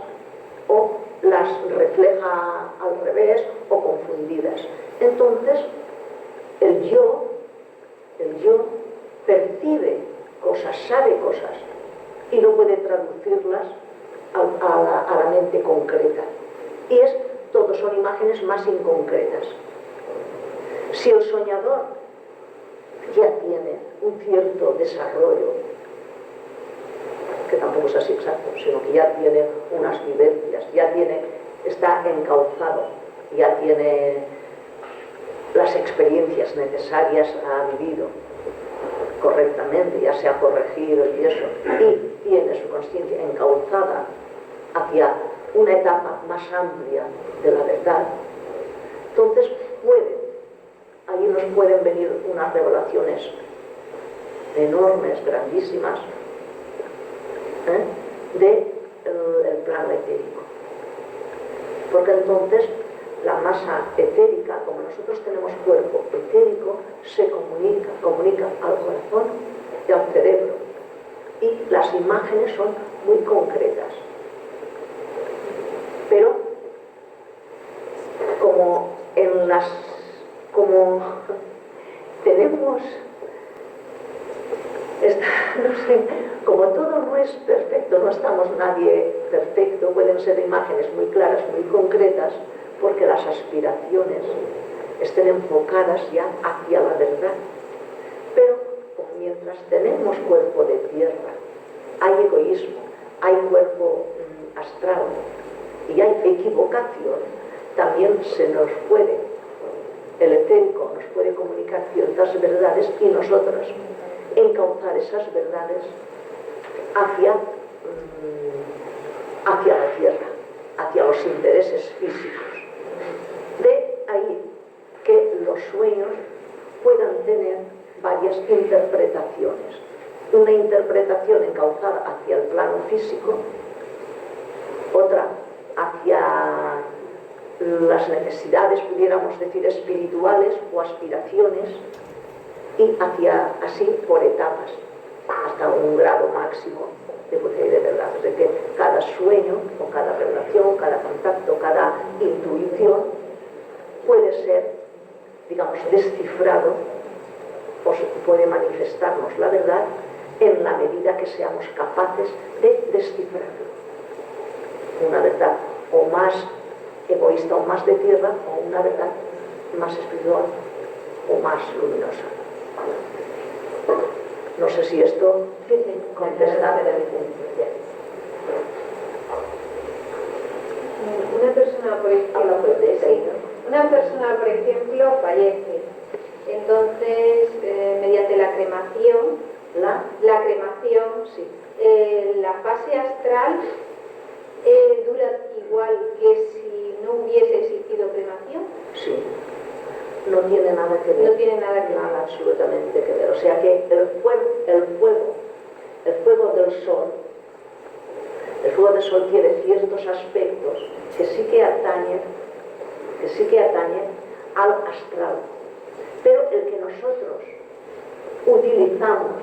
o las refleja al revés o confundidas. Entonces, el yo percibe cosas, sabe cosas y no puede traducirlas a la mente concreta. Y todo son imágenes más inconcretas. Si el soñador ya tiene un cierto desarrollo, que tampoco es así exacto, sino que ya tiene unas vivencias, está encauzado, ya tiene las experiencias necesarias, ha vivido correctamente, ya se ha corregido y eso, y tiene su conciencia encauzada hacia una etapa más amplia de la verdad, entonces ahí nos pueden venir unas revelaciones enormes, grandísimas, del plano etérico. Porque entonces la masa etérica, como nosotros tenemos cuerpo etérico, se comunica al corazón y al cerebro. Y las imágenes son muy concretas. Pero como tenemos no sé, como todo no es perfecto, no estamos nadie perfecto, pueden ser imágenes muy claras, muy concretas, porque las aspiraciones estén enfocadas ya hacia la verdad. Pero mientras tenemos cuerpo de tierra, hay egoísmo, hay cuerpo astral y hay equivocación, también el etérico nos puede comunicar ciertas verdades y nosotros encauzar esas verdades hacia la tierra, hacia los intereses físicos. De ahí que los sueños puedan tener varias interpretaciones. Una interpretación encauzada hacia el plano físico, otra hacia las necesidades, pudiéramos decir, espirituales o aspiraciones, y hacia así por etapas, hasta un grado máximo de verdad. Es decir, que cada sueño o cada revelación, cada contacto, cada intuición puede ser, digamos, descifrado o puede manifestarnos la verdad en la medida que seamos capaces de descifrarlo. Una verdad o más egoísta o más de tierra, o una verdad más espiritual o más luminosa. No sé si esto contesta. Una persona, por ejemplo, fallece. Entonces, mediante la cremación, Sí. la fase astral dura igual que si no hubiese existido cremación. Sí. No tiene nada que ver. No tiene nada que ver. Nada absolutamente que ver. O sea que el fuego del sol tiene ciertos aspectos que sí que atañen al astral. Pero el que nosotros utilizamos,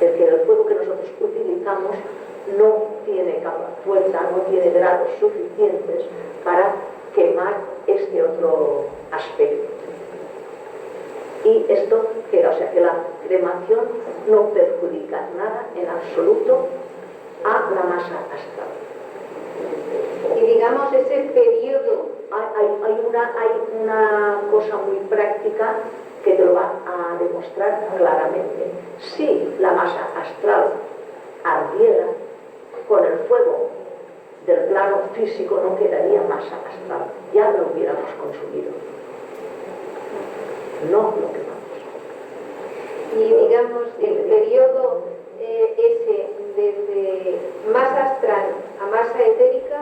el fuego que nosotros utilizamos no tiene fuerza, no tiene grados suficientes para quemar este otro aspecto. Y esto, o sea, que la cremación no perjudica nada en absoluto a la masa astral. Y digamos ese periodo. Hay una cosa muy práctica que te lo va a demostrar claramente. Si la masa astral ardiera, con el fuego del plano físico no quedaría masa astral, ya lo hubiéramos consumido. No lo quemamos. Y digamos el periodo ese desde masa astral a masa etérica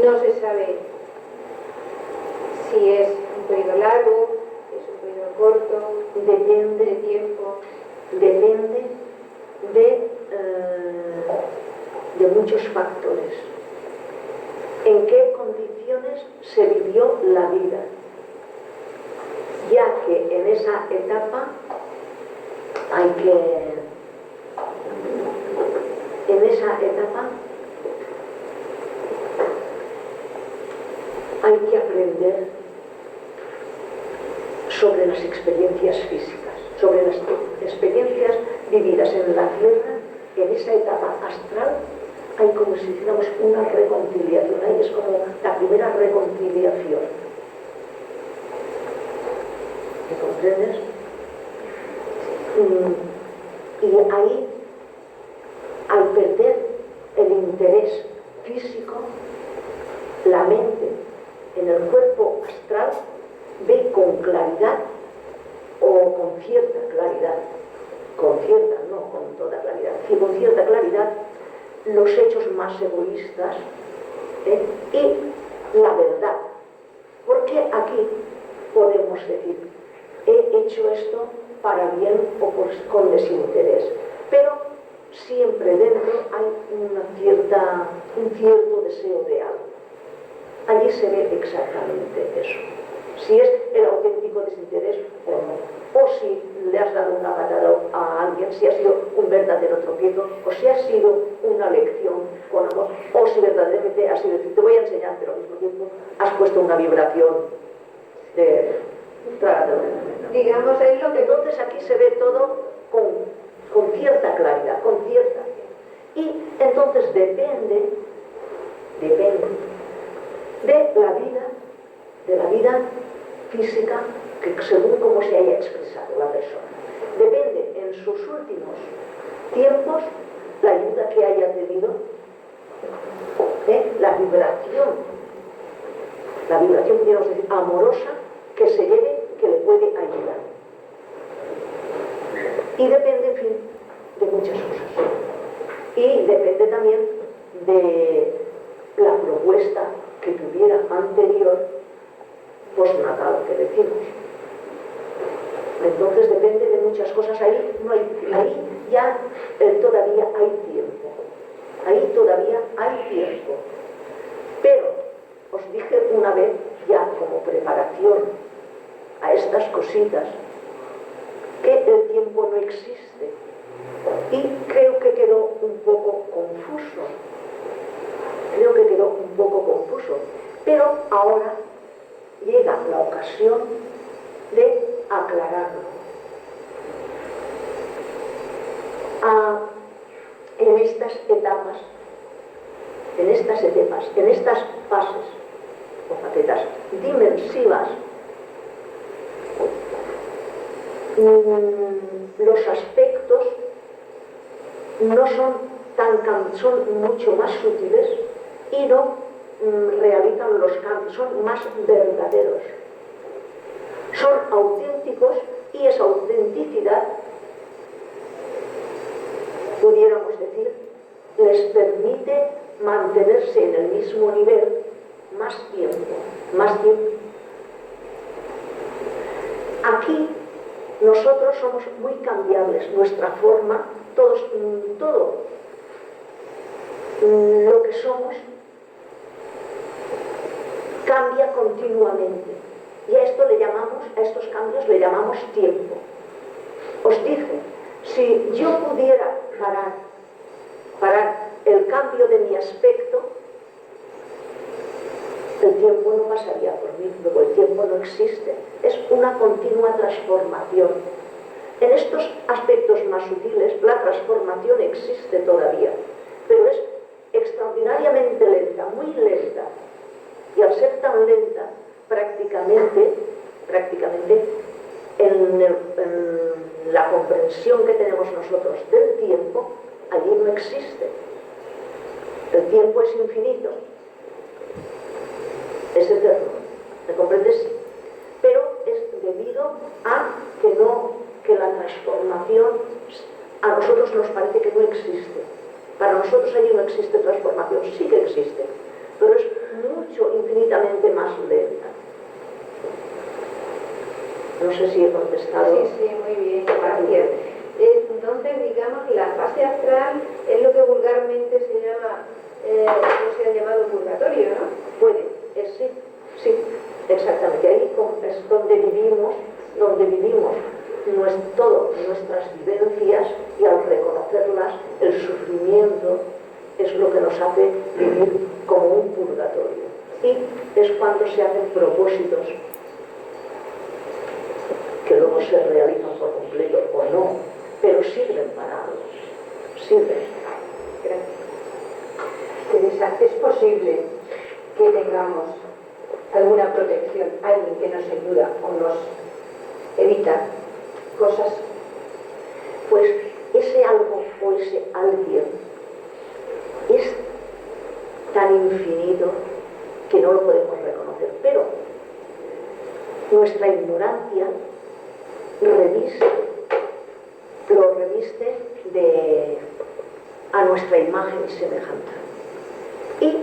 no se sabe si es un periodo largo, si es un periodo corto, Depende de tiempo. Depende de muchos factores. ¿En qué condiciones se vivió la vida? Ya que en esa etapa hay que aprender sobre las experiencias físicas, sobre las experiencias vividas en la Tierra. En esa etapa astral hay como si hiciéramos una reconciliación, ahí es como la primera reconciliación. ¿Me comprendes? Y ahí, al perder el interés físico, la mente en el cuerpo astral ve con claridad o con cierta claridad, con cierta, no con toda claridad, sino con cierta claridad, los hechos más egoístas y la verdad. Porque aquí podemos decir, he hecho esto para bien o con desinterés, pero siempre dentro hay un cierto deseo de algo. Allí se ve exactamente eso. Si es el auténtico desinterés o no. O si le has dado una patada a alguien, si ha sido un verdadero tropiezo, o si ha sido una lección con amor, o si verdaderamente ha sido decir, te voy a enseñar, pero al mismo tiempo has puesto una vibración de trato. Digamos, es lo que... Entonces aquí se ve todo con cierta claridad, con cierta. Y entonces depende de la vida física, que según cómo se haya expresado la persona. Depende en sus últimos tiempos la ayuda que haya tenido, la vibración, podríamos decir, amorosa que se lleve, que le puede ayudar. Y depende, en fin, de muchas cosas. Y depende también de la propuesta que tuviera anterior, postnatal, que decimos. Entonces depende de muchas cosas. Ahí ya todavía hay tiempo. Ahí todavía hay tiempo. Pero os dije una vez, ya como preparación a estas cositas, que el tiempo no existe. Y creo que quedó un poco confuso. Pero ahora llega la ocasión de aclararlo. En estas etapas, en estas fases o facetas dimensivas, los aspectos no son mucho más sutiles y no realizan los cambios, son más verdaderos, son auténticos, y esa autenticidad, pudiéramos decir, les permite mantenerse en el mismo nivel más tiempo. Aquí nosotros somos muy cambiables, nuestra forma, todo lo que somos cambia continuamente. Y a estos cambios le llamamos tiempo. Os dije, si yo pudiera parar el cambio de mi aspecto, el tiempo no pasaría por mí, luego el tiempo no existe, es una continua transformación. En estos aspectos más sutiles, la transformación existe todavía, pero es extraordinariamente lenta, muy lenta. Y al ser tan lenta, prácticamente en la comprensión que tenemos nosotros del tiempo, allí no existe. El tiempo es infinito, es eterno, ¿me comprendes? Pero es debido a que la transformación a nosotros nos parece que no existe. Para nosotros allí no existe transformación, sí que existe, pero es mucho, infinitamente más lenta. No sé si he contestado. Sí, sí, muy bien, gracias. Entonces, digamos, la fase astral es lo que vulgarmente se llama, no se ha llamado purgatorio, ¿no? Puede, sí, exactamente. Ahí es donde vivimos todas nuestras vivencias, y al reconocerlas, el sufrimiento es lo que nos hace vivir como un purgatorio. Y es cuando se hacen propósitos que luego se realizan por completo o no, pero sirven para algo, sirven. Gracias. Teresa, ¿es posible que tengamos alguna protección, alguien que nos ayuda o nos evita cosas? Pues ese algo o ese alguien es tan infinito que no lo podemos reconocer, pero nuestra ignorancia lo reviste a nuestra imagen y semejanza. Y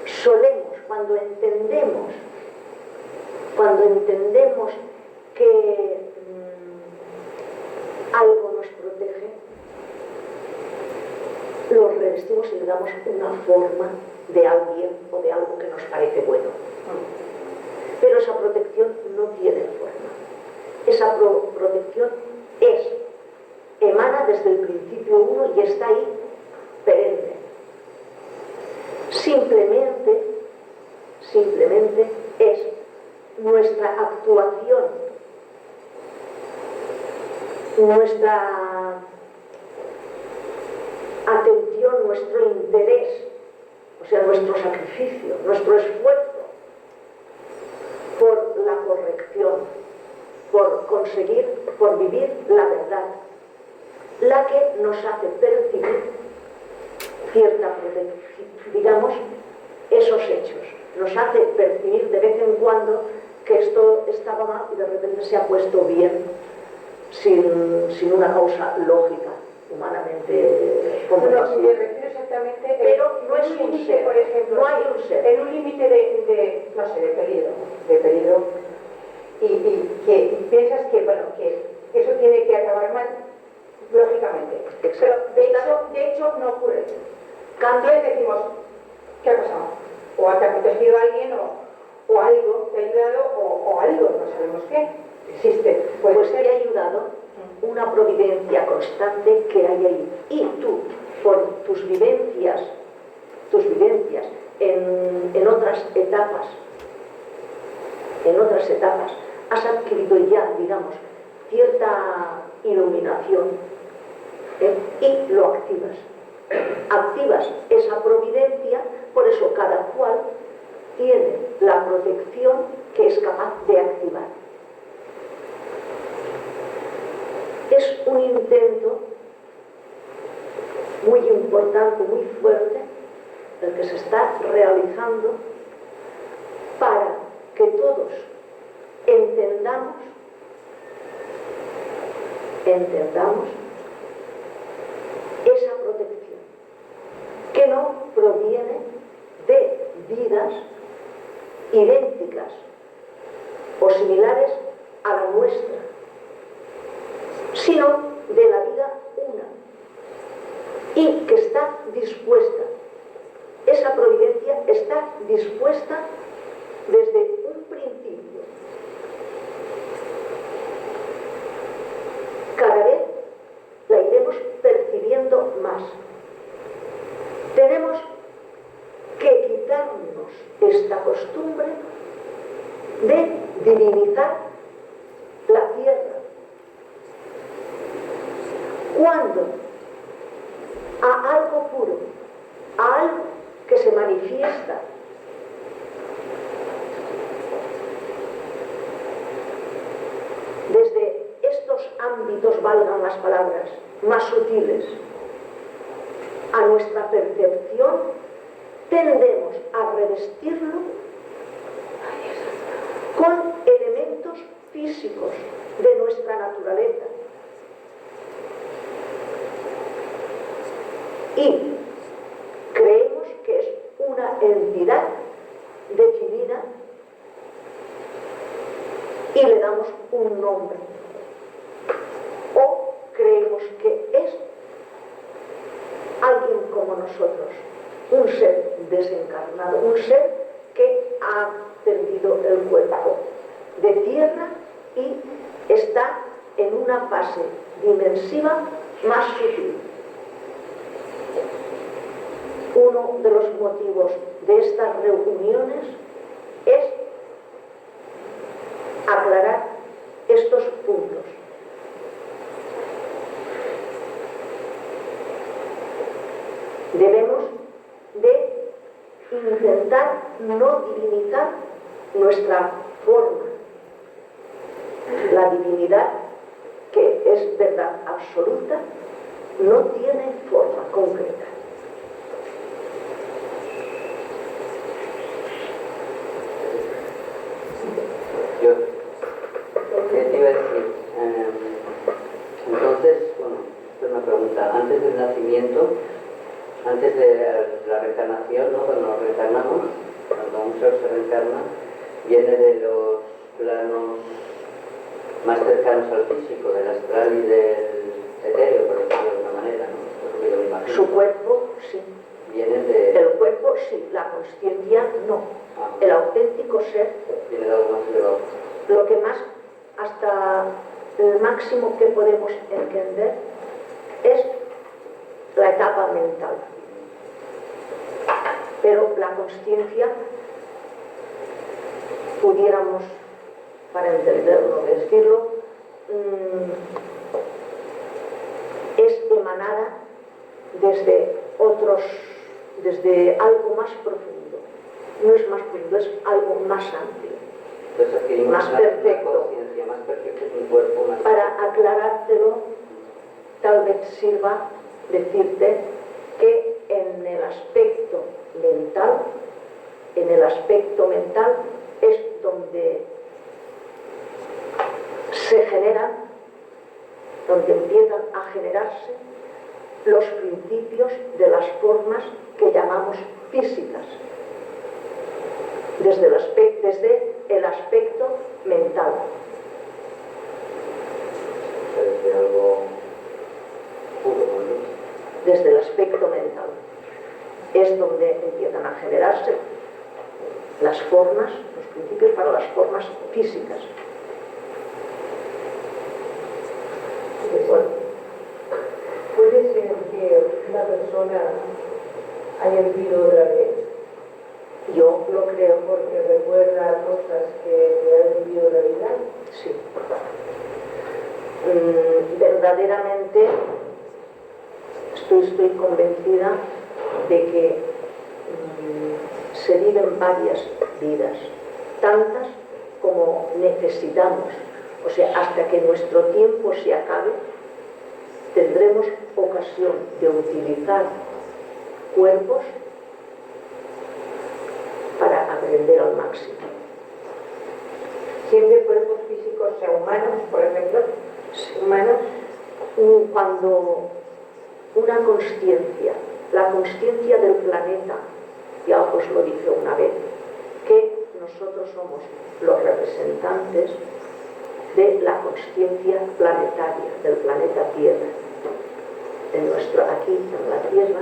solemos, cuando entendemos que algo nos protege, lo revestimos y le damos una forma de alguien o de algo que nos parece bueno. Pero esa protección no tiene forma. Esa protección emana desde el principio uno y está ahí perenne. Simplemente es nuestra actuación, nuestra atención, nuestro interés, o sea, nuestro sacrificio, nuestro esfuerzo por la corrección, por vivir la verdad, la que nos hace percibir cierta protección, digamos, esos hechos. Nos hace percibir de vez en cuando que esto estaba mal y de repente se ha puesto bien, sin una causa lógica, humanamente comprensible. Me refiero exactamente, pero no es un un límite, ser, por ejemplo, no hay un ser. en un límite de peligro, y que piensas que, bueno, que eso tiene que acabar mal, lógicamente. Pero de hecho no ocurre. Entonces decimos, ¿qué ha pasado? O te ha protegido alguien, o algo te ha ayudado, o algo, no sabemos qué. Existe. Pues te ha ayudado una providencia constante que hay ahí. Y tú, por tus vivencias en otras etapas, has adquirido ya, digamos, cierta iluminación, y lo activas. Activas esa providencia, por eso cada cual tiene la protección que es capaz de activar. Es un intento muy importante, muy fuerte, el que se está realizando para que todos entendamos esa protección, que no proviene de vidas idénticas o similares a la nuestra, sino de la vida una, y que está dispuesta, esa providencia está dispuesta desde un principio Cuando a algo puro, a algo que se manifiesta desde estos ámbitos, valgan las palabras, más sutiles, a nuestra percepción, tendemos a revestirlo con elementos físicos de nuestra naturaleza. Y creemos que es una entidad definida y le damos un nombre. O creemos que es alguien como nosotros, un ser desencarnado, un ser que ha perdido el cuerpo de tierra y está en una fase dimensiva más sutil. Uno de los motivos de estas reuniones es aclarar estos puntos. Debemos de intentar no divinizar nuestra forma. La divinidad, que es verdad absoluta, no tiene forma concreta. ¿Qué te iba a decir? Entonces, bueno, esta es una pregunta. Antes del nacimiento, antes de la reencarnación, ¿no? Cuando nos reencarnamos, cuando un ser se reencarna, viene de los planos más cercanos al físico, del astral y del etéreo, por decirlo de una manera, ¿no? Eso que yo me imagino. Su cuerpo, sí. Vienen de... El cuerpo, sí. La consciencia, no. El auténtico ser, viene de algo más elevado. lo que más, hasta el máximo que podemos entender, es la etapa mental. Pero la consciencia, pudiéramos, para entenderlo, decirlo, es emanada desde algo más profundo. No es más profundo, es algo más amplio. Entonces adquirimos más perfecto. una conciencia más perfecta de un cuerpo más... Para aclarártelo, tal vez sirva decirte que en el aspecto mental es donde se generan, donde empiezan a generarse los principios de las formas que llamamos físicas, desde el aspecto mental. Desde algo puro, ¿no? Desde el aspecto mental es donde empiezan a generarse las formas, los principios para las formas físicas. Bueno, ¿puede ser que una persona haya vivido otra vez? Yo lo creo. Porque recuerda cosas que ha vivido la vida. Sí. Verdaderamente estoy convencida de que se viven varias vidas, tantas como necesitamos. O sea, hasta que nuestro tiempo se acabe, tendremos ocasión de utilizar cuerpos para aprender al máximo. Siempre cuerpos físicos sean humanos, por ejemplo. Humanos, cuando una consciencia, la consciencia del planeta, ya os lo dije una vez, que nosotros somos los representantes de la consciencia planetaria, del planeta Tierra. Aquí, en la Tierra,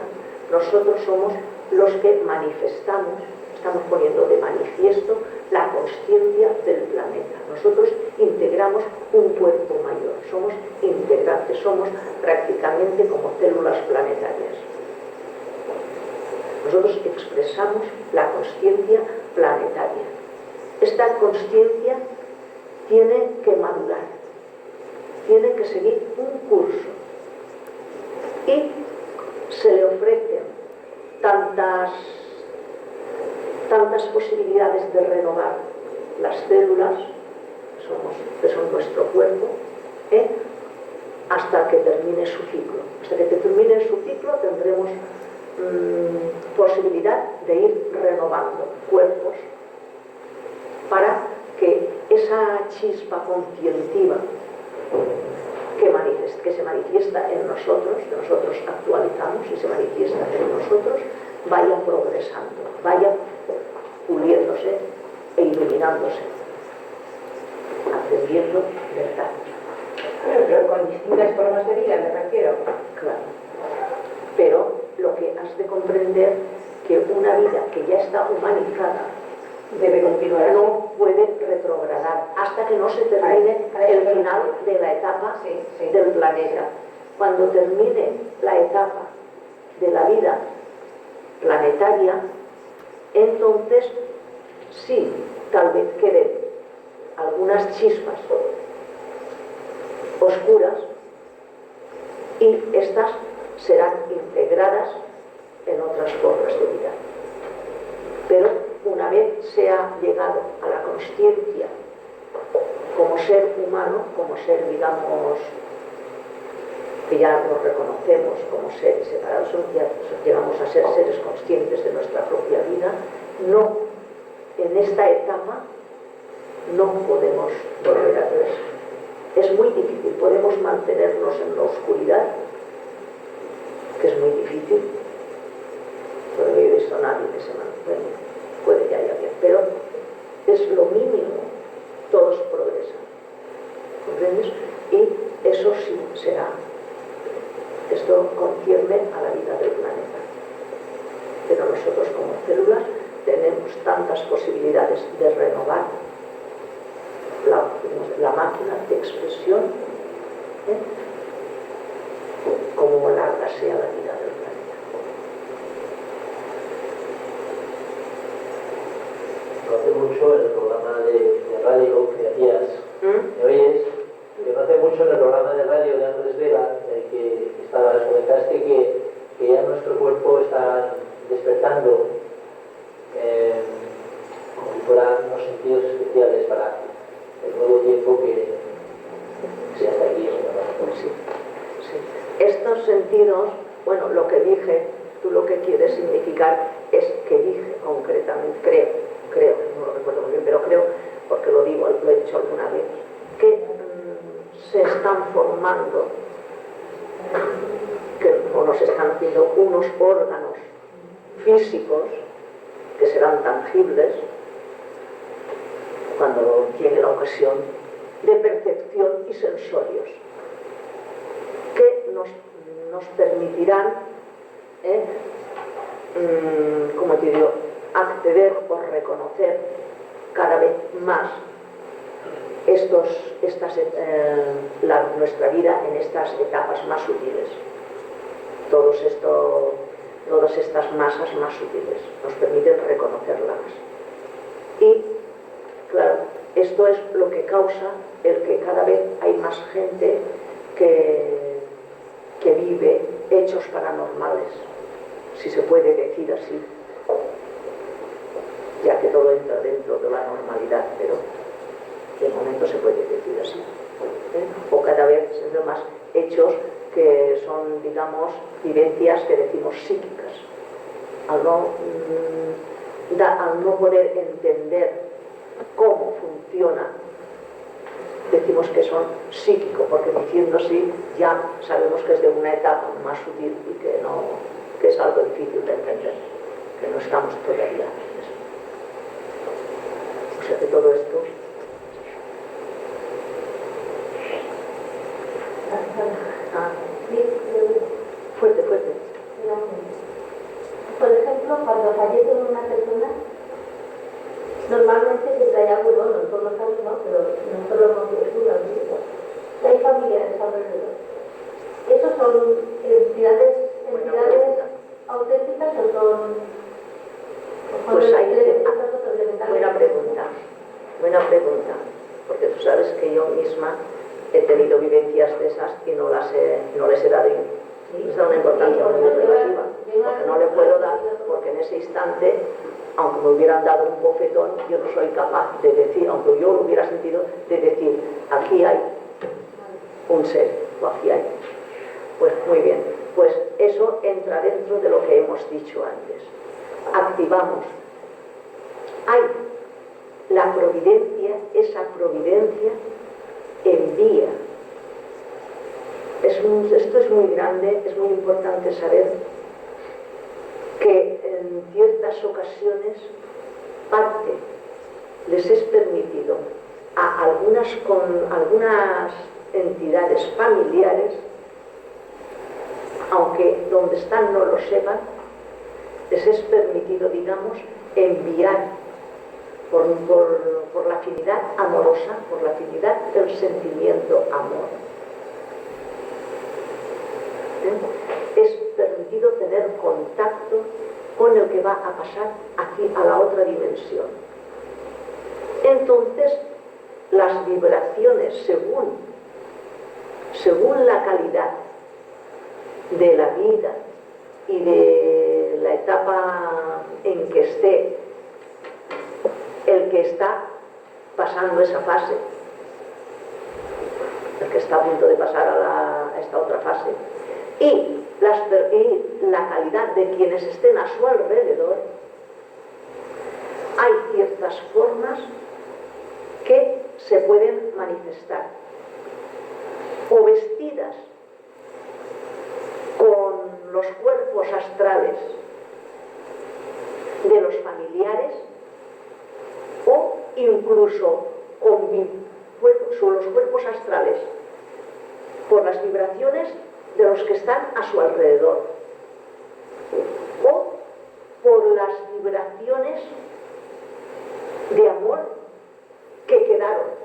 nosotros somos los que manifestamos, estamos poniendo de manifiesto la consciencia del planeta. Nosotros integramos un cuerpo mayor, somos integrantes, somos prácticamente como células planetarias. Nosotros expresamos la consciencia planetaria. Esta consciencia tiene que madurar, tiene que seguir un curso. y se le ofrecen tantas posibilidades de renovar las células, que son nuestro cuerpo, hasta que termine su ciclo. Hasta que termine su ciclo tendremos posibilidad de ir renovando cuerpos para que esa chispa conscientiva que se manifiesta en nosotros, que nosotros actualizamos y se manifiesta en nosotros, vaya progresando, vaya puliéndose e iluminándose, aprendiendo verdad. Pero con distintas formas de vida, me refiero. Claro. Pero lo que has de comprender que una vida que ya está humanizada Debe continuar. no puede retrogradar hasta que no se termine el final de la etapa del planeta. Cuando termine la etapa de la vida planetaria, entonces sí, tal vez queden algunas chispas oscuras y estas serán integradas en otras formas de vida. Pero una vez se ha llegado a la consciencia como ser humano, como ser, digamos, que ya nos reconocemos como seres separados, ya llegamos a ser seres conscientes de nuestra propia vida, no, en esta etapa no podemos volver atrás. Es muy difícil, podemos mantenernos en la oscuridad, que es muy difícil, pero no he visto a nadie que se mantenga, puede que haya bien, pero es lo mínimo, todos progresan, ¿comprendes? Y eso sí será, esto concierne a la vida del planeta, pero nosotros como células tenemos tantas posibilidades de renovar la máquina de expresión, como larga sea la vida del planeta. Hace mucho en el programa de radio que hacías, ¿me oyes? Que hace mucho en el programa de radio de Ángeles Vega, en el que comentaste que ya nuestro cuerpo está despertando como si fueran unos sentidos especiales para el nuevo tiempo que se hace aquí. Sí, sí. Estos sentidos, bueno, lo que dije, tú lo que quieres significar es que dije concretamente, creo, no lo recuerdo muy bien, pero creo, porque lo digo, lo he dicho alguna vez, que se están formando, o nos están haciendo unos órganos físicos que serán tangibles cuando llegue la ocasión, de percepción y sensorios, que nos permitirán, como te digo, acceder o reconocer cada vez más nuestra vida en estas etapas más sutiles. Todas estas masas más sutiles nos permiten reconocerlas. Y claro, esto es lo que causa el que cada vez hay más gente que vive hechos paranormales, si se puede decir así, ya que todo entra dentro de la normalidad, pero de momento se puede decir así. O cada vez se ven más hechos que son, digamos, vivencias que decimos psíquicas. Al no poder entender cómo funciona, decimos que son psíquicos, porque diciendo así ya sabemos que es de una etapa más sutil y que es algo difícil de entender, que no estamos todavía en eso. O sea que todo esto... Fuerte. Por ejemplo, cuando fallece una persona, normalmente siempre hay algo, no todos los casos, no, pero nosotros lo hemos visto, hay familiares alrededor. ¿Esos son entidades auténticas o son...? Pues hay buena pregunta, porque tú sabes que yo misma he tenido vivencias de esas y no les he dado les da una importancia muy relativa, porque no le puedo dar, porque en ese instante, aunque me hubieran dado un bofetón, yo no soy capaz de decir, aunque yo lo hubiera sentido, de decir, aquí hay un ser, o aquí hay. Pues muy bien, pues eso entra dentro de lo que hemos dicho antes. Activamos. Hay la providencia, esa providencia envía. Esto es muy grande, es muy importante saber que en ciertas ocasiones parte les es permitido a algunas entidades familiares, aunque donde están no lo sepan, les es permitido, digamos, enviar por la afinidad amorosa, por la afinidad del sentimiento amor. Es permitido tener contacto con el que va a pasar aquí a la otra dimensión. Entonces, las vibraciones según la calidad de la vida y de la etapa en que esté el que está pasando esa fase, el que está a punto de pasar a esta otra fase, y la calidad de quienes estén a su alrededor, hay ciertas formas que se pueden manifestar, o vestidas con los cuerpos astrales de los familiares, o incluso con los cuerpos astrales por las vibraciones de los que están a su alrededor, o por las vibraciones de amor que quedaron.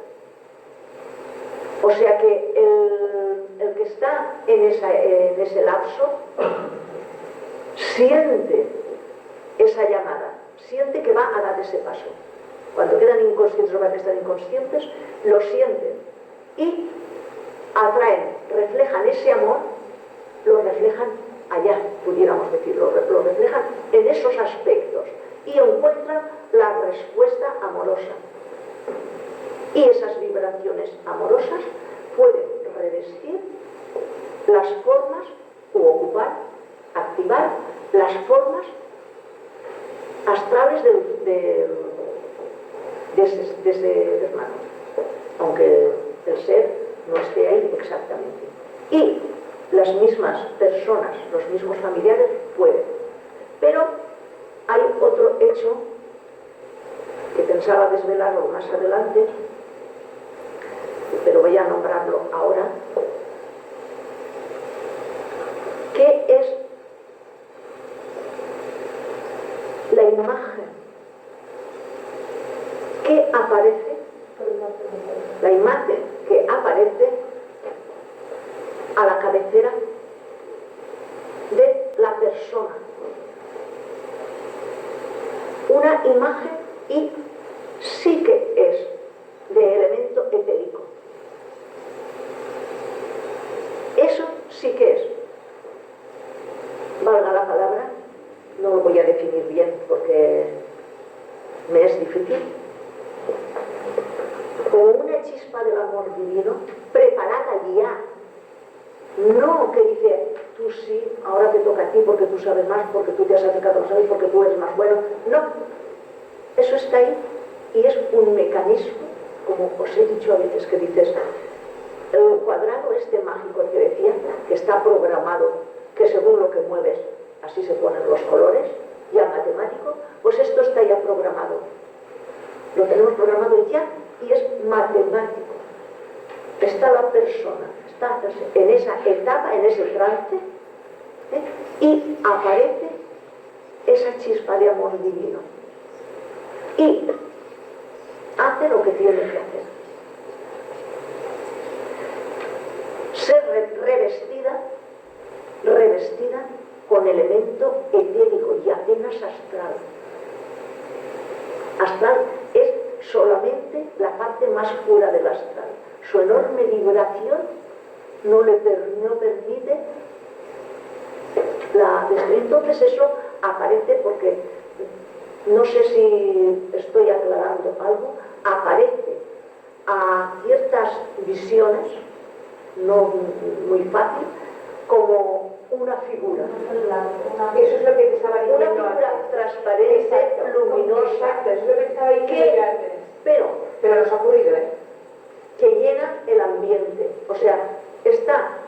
O sea que el que está en ese lapso siente esa llamada, siente que va a dar ese paso. Cuando quedan inconscientes o que están inconscientes, lo sienten y atraen, reflejan ese amor, lo reflejan allá, pudiéramos decirlo, lo reflejan en esos aspectos y encuentran la respuesta amorosa. Y esas vibraciones amorosas pueden revestir las formas o ocupar, activar las formas astrales de ese hermano, aunque el ser no esté ahí exactamente. Y las mismas personas, los mismos familiares pueden. Pero hay otro hecho que pensaba desvelarlo más adelante, pero voy a nombrarlo ahora, que es la imagen que aparece, la imagen que aparece a la cabecera de la persona. Una imagen y sí que es de elemento etérico. Eso sí que es, valga la palabra, no lo voy a definir bien porque me es difícil, como una chispa del amor divino preparada ya, no que dice tú sí, ahora te toca a ti porque tú sabes más, porque tú te has acercado más a mí, porque tú eres más bueno. No, eso está ahí y es un mecanismo, como os he dicho a veces que dices, el cuadrado este mágico que decía, que está programado, que según lo que mueves así se ponen los colores, ya matemático, pues esto está ya programado. Lo tenemos programado ya y es matemático. Está la persona, está en esa etapa, en ese trance, y aparece esa chispa de amor divino. Y hace lo que tiene que hacer. Ser revestida con elemento etérico y apenas astral. Astral es solamente la parte más pura del astral. Su enorme vibración no permite Entonces eso aparece porque, no sé si estoy aclarando algo, aparece a ciertas visiones, no muy fácil, como una figura. Eso es lo que te estaba Una diciendo figura antes. transparente, Exacto, luminosa, exacto, es lo que estaba diciendo yo antes. Pero nos ha ocurrido, ¿eh? que llena el ambiente. O sea,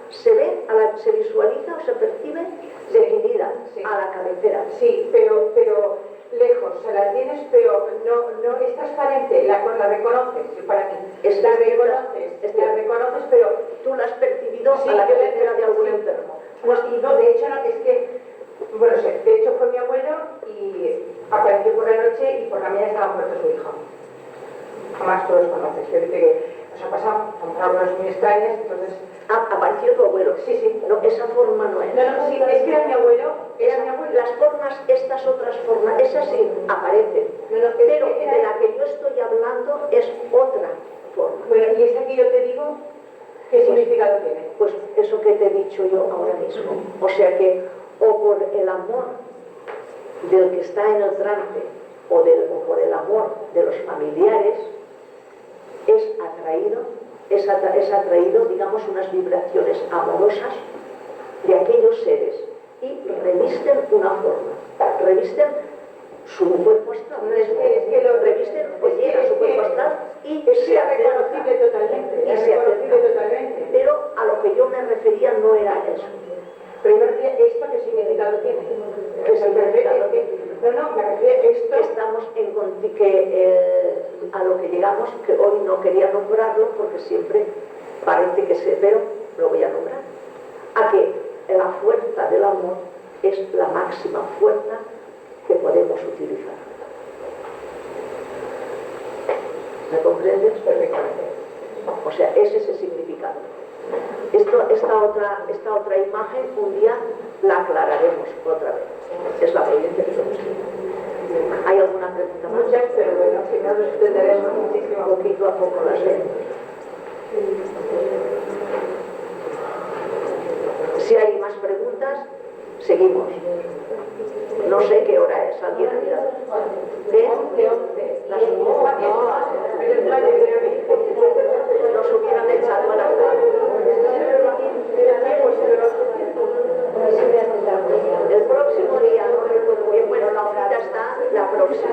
se ve, se visualiza o se percibe definida sí. a la cabecera. Sí, pero lejos, o sea, la tienes, pero no es transparente, la reconoces, para mí. Es la cierto, reconoces, pero tú la has percibido sí, a la yo cabecera de algún sí. enfermo. Pues, y no, de hecho, no, es que, bueno, sí, de hecho fue mi abuelo y apareció por la noche y por la mañana estaba muerto su hijo. Jamás tú los conoces, yo digo que nos ha pasado, son palabras muy extrañas, entonces... Apareció tu abuelo. Sí, sí. No, esa forma no es. No, sí, es que era mi abuelo, era mi abuelo. Las formas, estas otras formas, esas sí aparecen. Pero de la que yo estoy hablando es otra forma. Bueno, y esa que yo te digo, ¿qué significado tiene? Pues eso que te he dicho yo ahora mismo. O sea que, o por el amor del que está en el trance, o por el amor de los familiares, es atraído, digamos, unas vibraciones amorosas de aquellos seres y revisten una forma, revisten su cuerpo astral, revisten o llenan su cuerpo astral y se reconocible totalmente, totalmente. Pero a lo que yo me refería no era eso. Pero yo me refería, ¿esto qué significado tiene? ¿Qué significado tiene? No, me refiero a esto. Estamos a lo que llegamos, que hoy no quería nombrarlo porque siempre parece que pero lo voy a nombrar, a que la fuerza del amor es la máxima fuerza que podemos utilizar. ¿Me comprendes? Perfectamente. O sea, ese es el significado. Esta otra imagen un día la aclararemos otra vez. Es la evidencia que somos. ¿Hay alguna pregunta más? Muchas, pero bueno, si no nos extenderemos muchísimo. Poquito a poco las vemos. Si hay más preguntas, seguimos. No sé qué hora es, alguien ha mirado. ¿Qué? Las 11. Nos hubieran echado a las 12. El próximo día, no recuerdo bien, bueno, la hojita está la próxima.